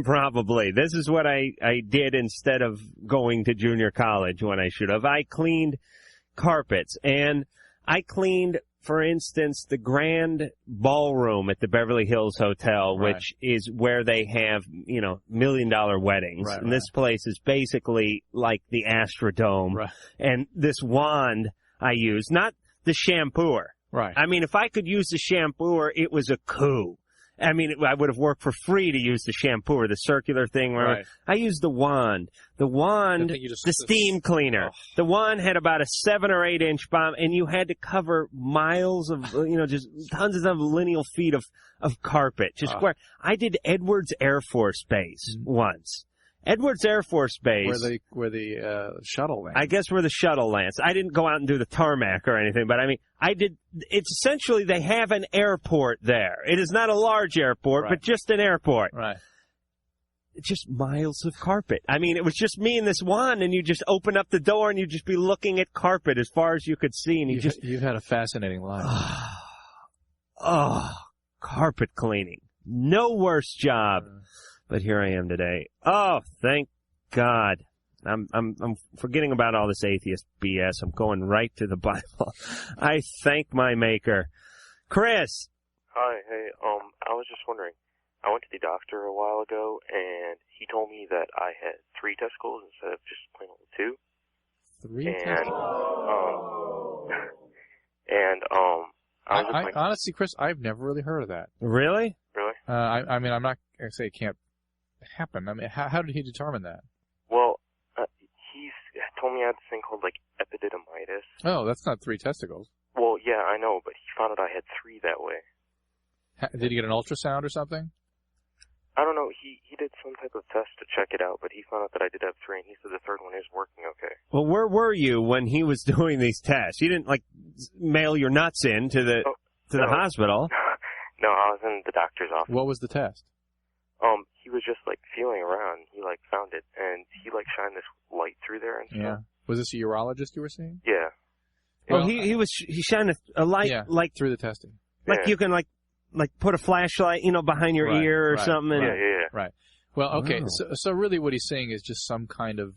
probably. This is what I did instead of going to junior college when I should have. I cleaned carpets, and I cleaned, for instance, the grand ballroom at the Beverly Hills Hotel, Right. which is where they have, $1 million weddings. Right, and this place is basically like the Astrodome. Right. And this wand I use, not the shampooer. Right. I mean, if I could use the shampooer, it was a coup. I mean, I would have worked for free to use the shampooer, the circular thing. Where Right. I used the wand. The wand, the steam cleaner. The wand had about a 7 or 8 inch bomb, and you had to cover miles of, just tons of lineal feet of carpet. Just square. I did Edwards Air Force Base once. Edwards Air Force Base. Where the shuttle lands. I guess where the shuttle lands. I didn't go out and do the tarmac or anything, but I mean, I did. It's essentially they have an airport there. It is not a large airport, but just an airport. Right. Just miles of carpet. I mean, it was just me and this wand, and you just open up the door and you'd just be looking at carpet as far as you could see, and You've had a fascinating life. Carpet cleaning. No worse job. But here I am today. Oh, thank God. I'm forgetting about all this atheist BS. I'm going right to the Bible. I thank my Maker. Chris. Hi, hey, I was just wondering. I went to the doctor a while ago, and he told me that I had 3 testicles instead of just plain old 2. 3 testicles? Honestly, Chris, I've never really heard of that. Really? Really? I mean, I'm not going to say it can't happen. I mean, how did he determine that? Well, he told me I had this thing called, epididymitis. Oh, that's not 3 testicles. Well, yeah, I know, but he found out I had 3 that way. Did he get an ultrasound or something? I don't know. He did some type of test to check it out, but he found out that I did have 3, and he said the third one is working okay. Well, where were you when he was doing these tests? You didn't, mail your nuts in to the hospital. No, I was in the doctor's office. What was the test? He was just, feeling around. He, found it, and he, shined this light through there and stuff. Yeah. Was this a urologist you were seeing? Yeah. Oh, he shined a light, through the testing. You can, put a flashlight, behind your ear or something. And, Right. Well, okay. Oh. So really what he's saying is just some kind of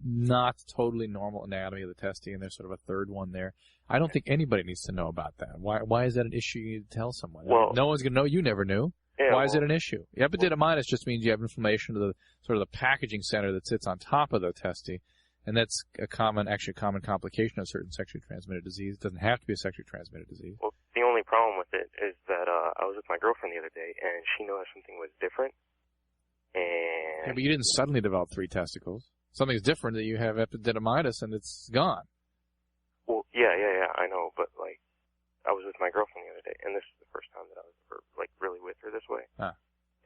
not totally normal anatomy of the testing, and there's sort of a third one there. I don't think anybody needs to know about that. Why is that an issue you need to tell someone? Well, no one's going to know. You never knew. Yeah, Why is it an issue? Epididymitis just means you have inflammation of the packaging center that sits on top of the testy, and that's a common complication of certain sexually transmitted disease. It doesn't have to be a sexually transmitted disease. Well, the only problem with it is that I was with my girlfriend the other day, and she noticed something was different. Yeah, but you didn't suddenly develop 3 testicles. Something's different that you have epididymitis and it's gone. Well, yeah, I know, but I was with my girlfriend the other day, and this is the first time that I was ever really with her this way. Huh.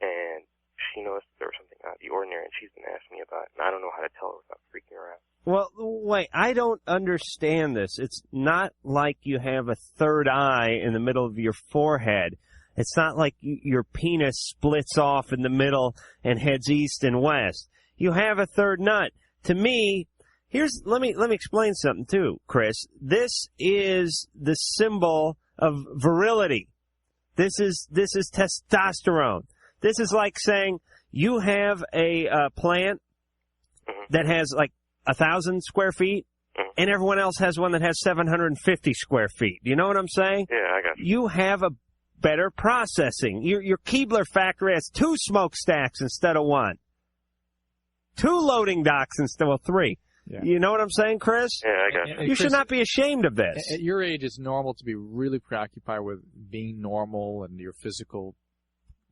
And she noticed there was something out of the ordinary, and she's been asking me about it, and I don't know how to tell her without freaking her out. Well, wait, I don't understand this. It's not like you have a third eye in the middle of your forehead. It's not like your penis splits off in the middle and heads east and west. You have a third nut. To me, let me explain something too, Chris. This is the symbol of virility. This is testosterone. This is like saying you have a plant that has 1,000 square feet, and everyone else has one that has 750 square feet. Do you know what I'm saying? Yeah, I got you. You have a better processing. Your Keebler factory has 2 smokestacks instead of 1. 2 loading docks instead of 3. Yeah. You know what I'm saying, Chris? Yeah, I got you. You should not be ashamed of this. At your age, it's normal to be really preoccupied with being normal and your physical,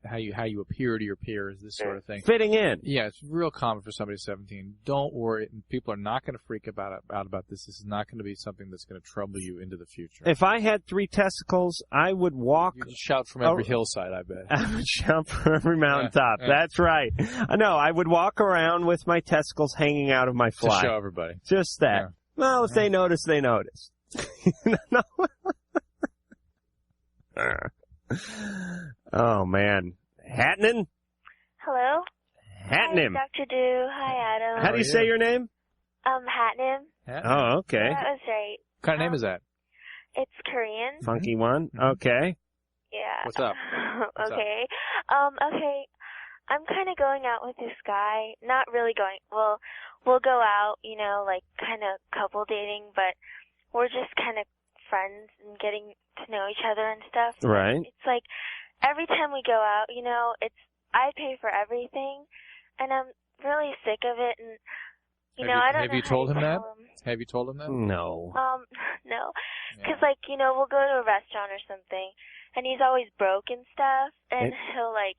how you appear to your peers, this sort of thing. Fitting in. Yeah, it's real common for somebody 17. Don't worry. People are not going to freak out about this. This is not going to be something that's going to trouble you into the future. If I had 3 testicles, I would walk. You'd shout from every hillside, I bet. I would shout from every mountaintop. Yeah. That's right. No, I would walk around with my testicles hanging out of my fly. To show everybody. Just that. Yeah. Well, if they notice, they notice. Oh, man. Hatton? Hello? Hatton. Hi, Dr. Drew. Hi, Adam. How do you say your name? Hatton. Oh, okay. That was right. What kind of name is that? It's Korean. Funky one? Okay. Yeah. What's up? Okay. Okay, I'm kind of going out with this guy. Not really going, well, we'll go out, you know, like kind of couple dating, but we're just kind of friends and getting to know each other and stuff. Right. It's like every time we go out, you know, I pay for everything, and I'm really sick of it, and you know, I don't know. Have you told him that? Have you told him that? No. No. Because, like, you know, we'll go to a restaurant or something, and he's always broke and stuff, and he'll, like,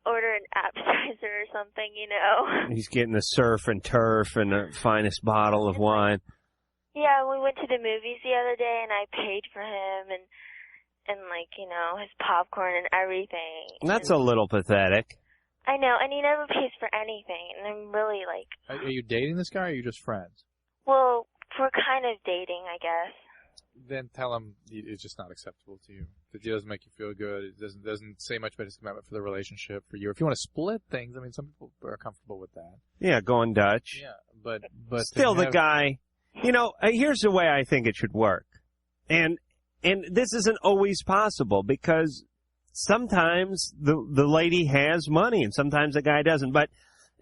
order an appetizer or something, you know. He's getting the surf and turf and the finest bottle of wine. Yeah, we went to the movies the other day, and I paid for him, and like, you know, his popcorn and everything. That's a little pathetic. I know, and he never pays for anything, and I'm really, like... Are you dating this guy, or are you just friends? Well, we're kind of dating, I guess. Then tell him it's just not acceptable to you. That it doesn't make you feel good. It doesn't say much about his commitment for the relationship, for you. If you want to split things, I mean, some people are comfortable with that. Yeah, going Dutch. Yeah, but still, the guy. You know, here's the way I think it should work, and this isn't always possible because sometimes the lady has money and sometimes the guy doesn't. But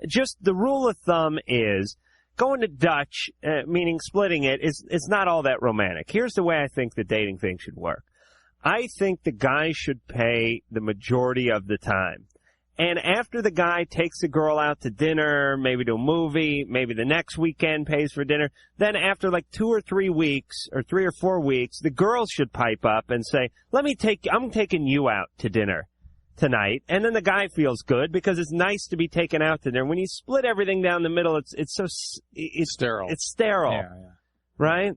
just the rule of thumb is going to Dutch, meaning splitting it, it's not all that romantic. Here's the way I think the dating thing should work. I think the guy should pay the majority of the time. And after the guy takes the girl out to dinner, maybe to a movie, maybe the next weekend pays for dinner, then after like 2 or 3 weeks or 3 or 4 weeks, the girl should pipe up and say, I'm taking you out to dinner tonight. And then the guy feels good because it's nice to be taken out to dinner. When you split everything down the middle, it's sterile. It's sterile. Yeah. Right?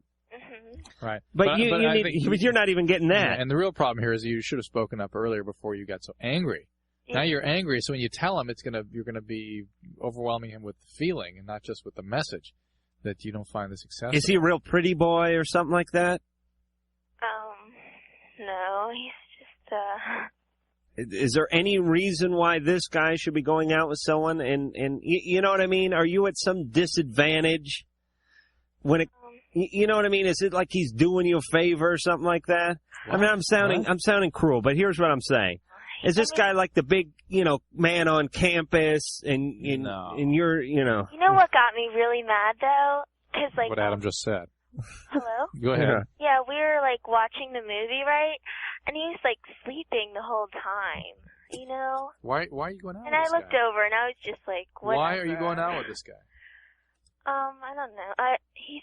Right. But you're not even getting that. Yeah, and the real problem here is you should have spoken up earlier before you got so angry. Now you're angry, so when you tell him, you're gonna be overwhelming him with feeling and not just with the message that you don't find this acceptable. Is he a real pretty boy or something like that? No, he's just, Is there any reason why this guy should be going out with someone? And you know what I mean? Are you at some disadvantage when it? You know what I mean? Is it like he's doing you a favor or something like that? What? I mean, I'm sounding cruel, but here's what I'm saying. Is this guy like the big, you know, man on campus and you're, you know? You know what got me really mad though? 'Cause like what Adam just said. Hello? Go ahead. Yeah, we were like watching the movie, right? And he was like sleeping the whole time, you know? Why are you going out and with I this looked guy? over and I was just like, whatever. Why are you going out with this guy? I don't know. He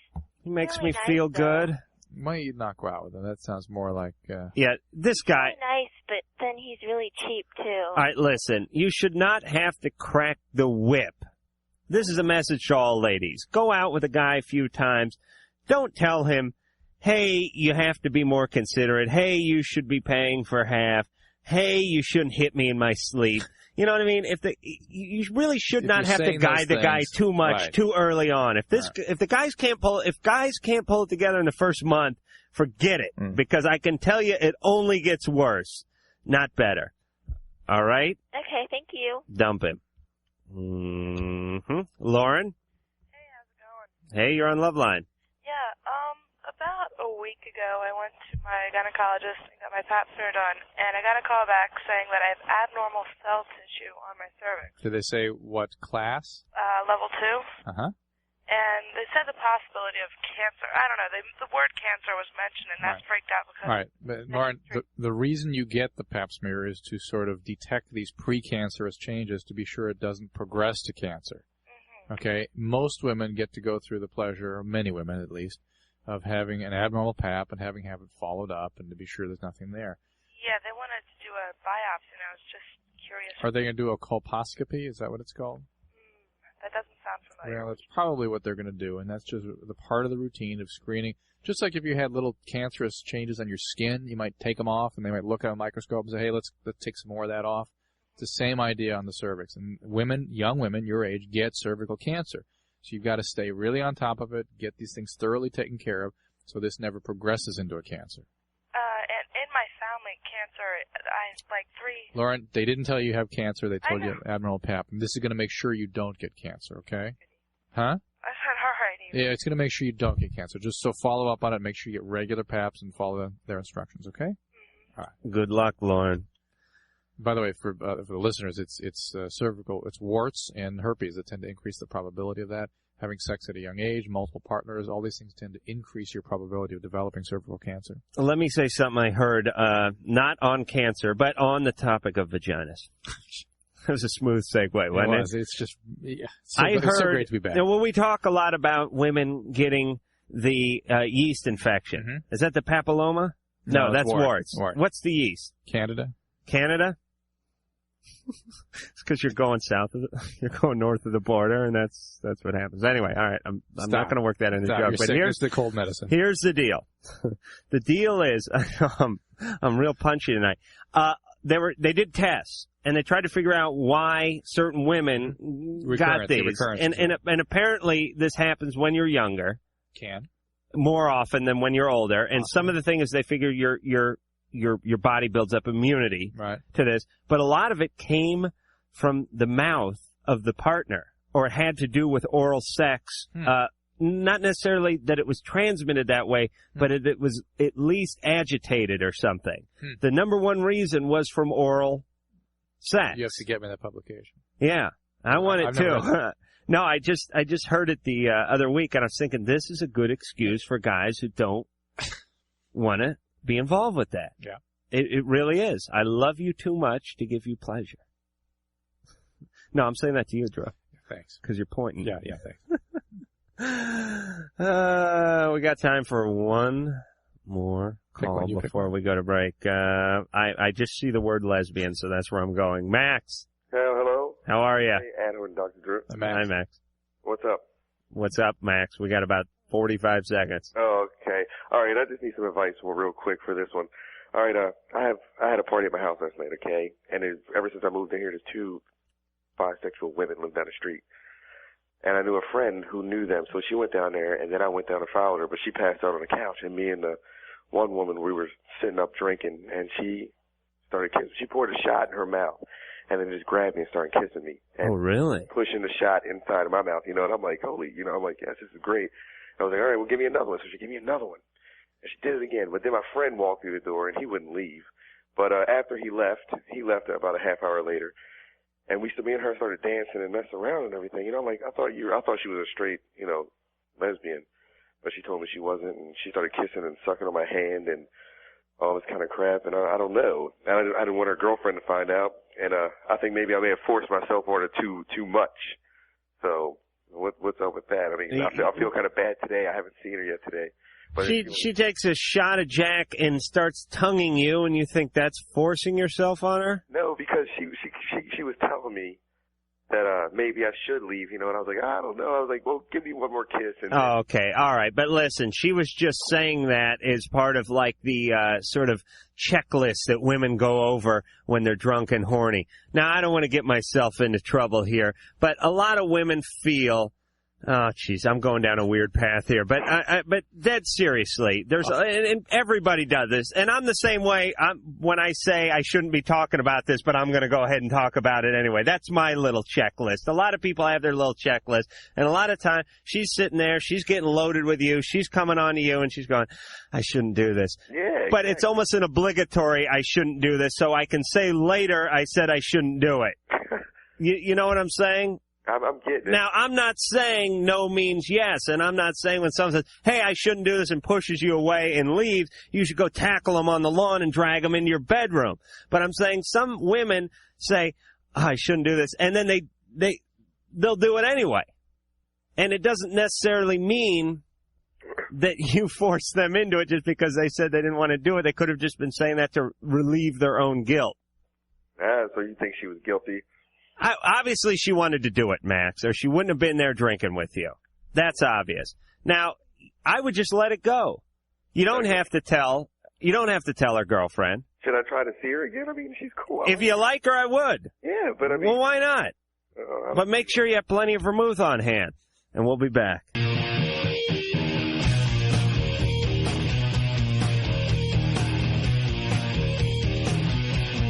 makes really me feel nice, though. good. Why don't you not go out with him? That sounds more like... Yeah, this guy... He's really nice, but then he's really cheap, too. All right, listen. You should not have to crack the whip. This is a message to all ladies. Go out with a guy a few times. Don't tell him, hey, you have to be more considerate. Hey, you should be paying for half. Hey, you shouldn't hit me in my sleep. You know what I mean? You really should not have to guide the guy too much too early on. If guys can't pull it together in the first month, forget it. Because I can tell you it only gets worse, not better. All right? Okay, thank you. Dump him. Lauren? Hey, how's it going? Hey, you're on Loveline. Yeah, about a week ago, I went to my gynecologist and got my pap smear done, and I got a call back saying that I have abnormal cell tissue on my cervix. Did they say what class? Level 2. Uh-huh. And they said the possibility of cancer. I don't know. The word cancer was mentioned, and that's freaked out because... All right. But, Lauren, the reason you get the pap smear is to sort of detect these precancerous changes to be sure it doesn't progress to cancer. Okay? Most women get to go through the pleasure, many women at least, of having an abnormal pap and have it followed up and to be sure there's nothing there. Yeah, they wanted to do a biopsy, and I was just curious. Are they going to do a colposcopy? Is that what it's called? That doesn't sound familiar. Well, that's probably what they're going to do, and that's just the part of the routine of screening. Just like if you had little cancerous changes on your skin, you might take them off, and they might look at a microscope and say, hey, let's take some more of that off. It's the same idea on the cervix. And young women your age, get cervical cancer. So you've got to stay really on top of it, get these things thoroughly taken care of, so this never progresses into a cancer. And in my family, cancer, Lauren, they didn't tell you have cancer. They told you abnormal pap. And this is going to make sure you don't get cancer, okay? Huh? I said, all right. Yeah, it's going to make sure you don't get cancer. Just so follow up on it. Make sure you get regular paps and follow their instructions, okay? All right. Good luck, Lauren. By the way, for the listeners, it's cervical, it's warts and herpes that tend to increase the probability of that. Having sex at a young age, multiple partners, all these things tend to increase your probability of developing cervical cancer. Let me say something I heard, not on cancer, but on the topic of vaginas. That was a smooth segue, wasn't it? It's just, yeah. It's so great to be back. Well, we talk a lot about women getting the yeast infection. Mm-hmm. Is that the papilloma? No, that's warts. What's the yeast? Canada. It's because you're going you're going north of the border, and that's what happens. Anyway, all right, I'm not going to work that in the joke. But here's the cold medicine. Here's the deal. The deal is, I'm real punchy tonight. They did tests, and they tried to figure out why certain women got these, and apparently this happens when you're younger. More often than when you're older, and some of the thing is they figure your body builds up immunity to this, but a lot of it came from the mouth of the partner, or it had to do with oral sex. Not necessarily that it was transmitted that way, but it was at least agitated or something. The number one reason was from oral sex. You have to get me that publication. Yeah, I want it too. No, I just heard it the other week, and I was thinking this is a good excuse for guys who don't want to be involved with that. Yeah. It really is. I love you too much to give you pleasure. No, I'm saying that to you, Drew. Thanks. Because you're pointing. Yeah, thanks. We got time for one more call before we go to break. I just see the word lesbian, so that's where I'm going. Max. Hello. How are you? Hey, Adam and Dr. Drew. Hi, Max. What's up? What's up, Max? We got about 45 seconds. Oh, okay. All right, I just need some advice real quick for this one. All right, I had a party at my house last night, okay? And ever since I moved in here, there's 2 bisexual women living down the street. And I knew a friend who knew them, so she went down there, and then I went down and followed her, but she passed out on the couch, and me and the one woman, we were sitting up drinking, and she started kissing. She poured a shot in her mouth, and then just grabbed me and started kissing me. And oh, really? Pushing the shot inside of my mouth, and I'm like, holy, I'm like, yes, this is great. I was like, all right, well, give me another one. So she gave me another one. And she did it again. But then my friend walked through the door, and he wouldn't leave. But after he left about a half hour later. And me and her started dancing and messing around and everything. Like, I thought she was a straight, lesbian. But she told me she wasn't. And she started kissing and sucking on my hand and all this kind of crap. And I don't know. I didn't want her girlfriend to find out. And I think maybe I may have forced myself on her too much. So what's up with that? I mean, I feel kind of bad today. I haven't seen her yet today. But she takes a shot of Jack and starts tonguing you, and you think that's forcing yourself on her? No, because she was telling me that maybe I should leave, and I was like, I don't know. I was like, well, give me one more kiss. And okay, all right. But listen, she was just saying that as part of like the sort of checklist that women go over when they're drunk and horny. Now, I don't want to get myself into trouble here, but a lot of women feel, oh, jeez, I'm going down a weird path here. But dead seriously, and everybody does this. And I'm the same way when I say I shouldn't be talking about this, but I'm going to go ahead and talk about it anyway. That's my little checklist. A lot of people have their little checklist. And a lot of time, she's sitting there, she's getting loaded with you, she's coming on to you, and she's going, I shouldn't do this. Yeah, exactly. But it's almost an obligatory, I shouldn't do this, so I can say later I said I shouldn't do it. You know what I'm saying? I'm getting it. Now, I'm not saying no means yes, and I'm not saying when someone says, hey, I shouldn't do this and pushes you away and leaves, you should go tackle them on the lawn and drag them into your bedroom. But I'm saying some women say, oh, I shouldn't do this, and then they'll do it anyway. And it doesn't necessarily mean that you force them into it just because they said they didn't want to do it. They could have just been saying that to relieve their own guilt. So you think she was guilty? Obviously, she wanted to do it, Max, or she wouldn't have been there drinking with you. That's obvious. Now, I would just let it go. You don't have to tell her girlfriend. Should I try to see her again? I mean, she's cool. If you like her, I would. Yeah, but I mean... Well, why not? But make sure you have plenty of vermouth on hand. And we'll be back.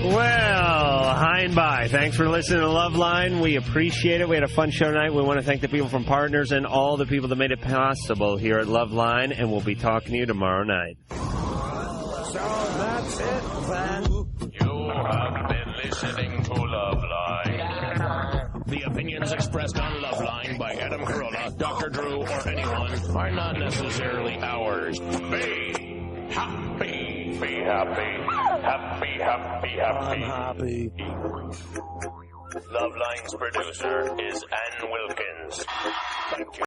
Well, hi and bye. Thanks for listening to Loveline. We appreciate it. We had a fun show tonight. We want to thank the people from Partners and all the people that made it possible here at Loveline, and we'll be talking to you tomorrow night. So that's it, then. You have been listening to Loveline. The opinions expressed on Loveline by Adam Carolla, Dr. Drew, or anyone are not necessarily ours. Be happy. Be happy. Happy, happy, happy. I'm happy. Loveline's producer is Ann Wilkins. Thank you.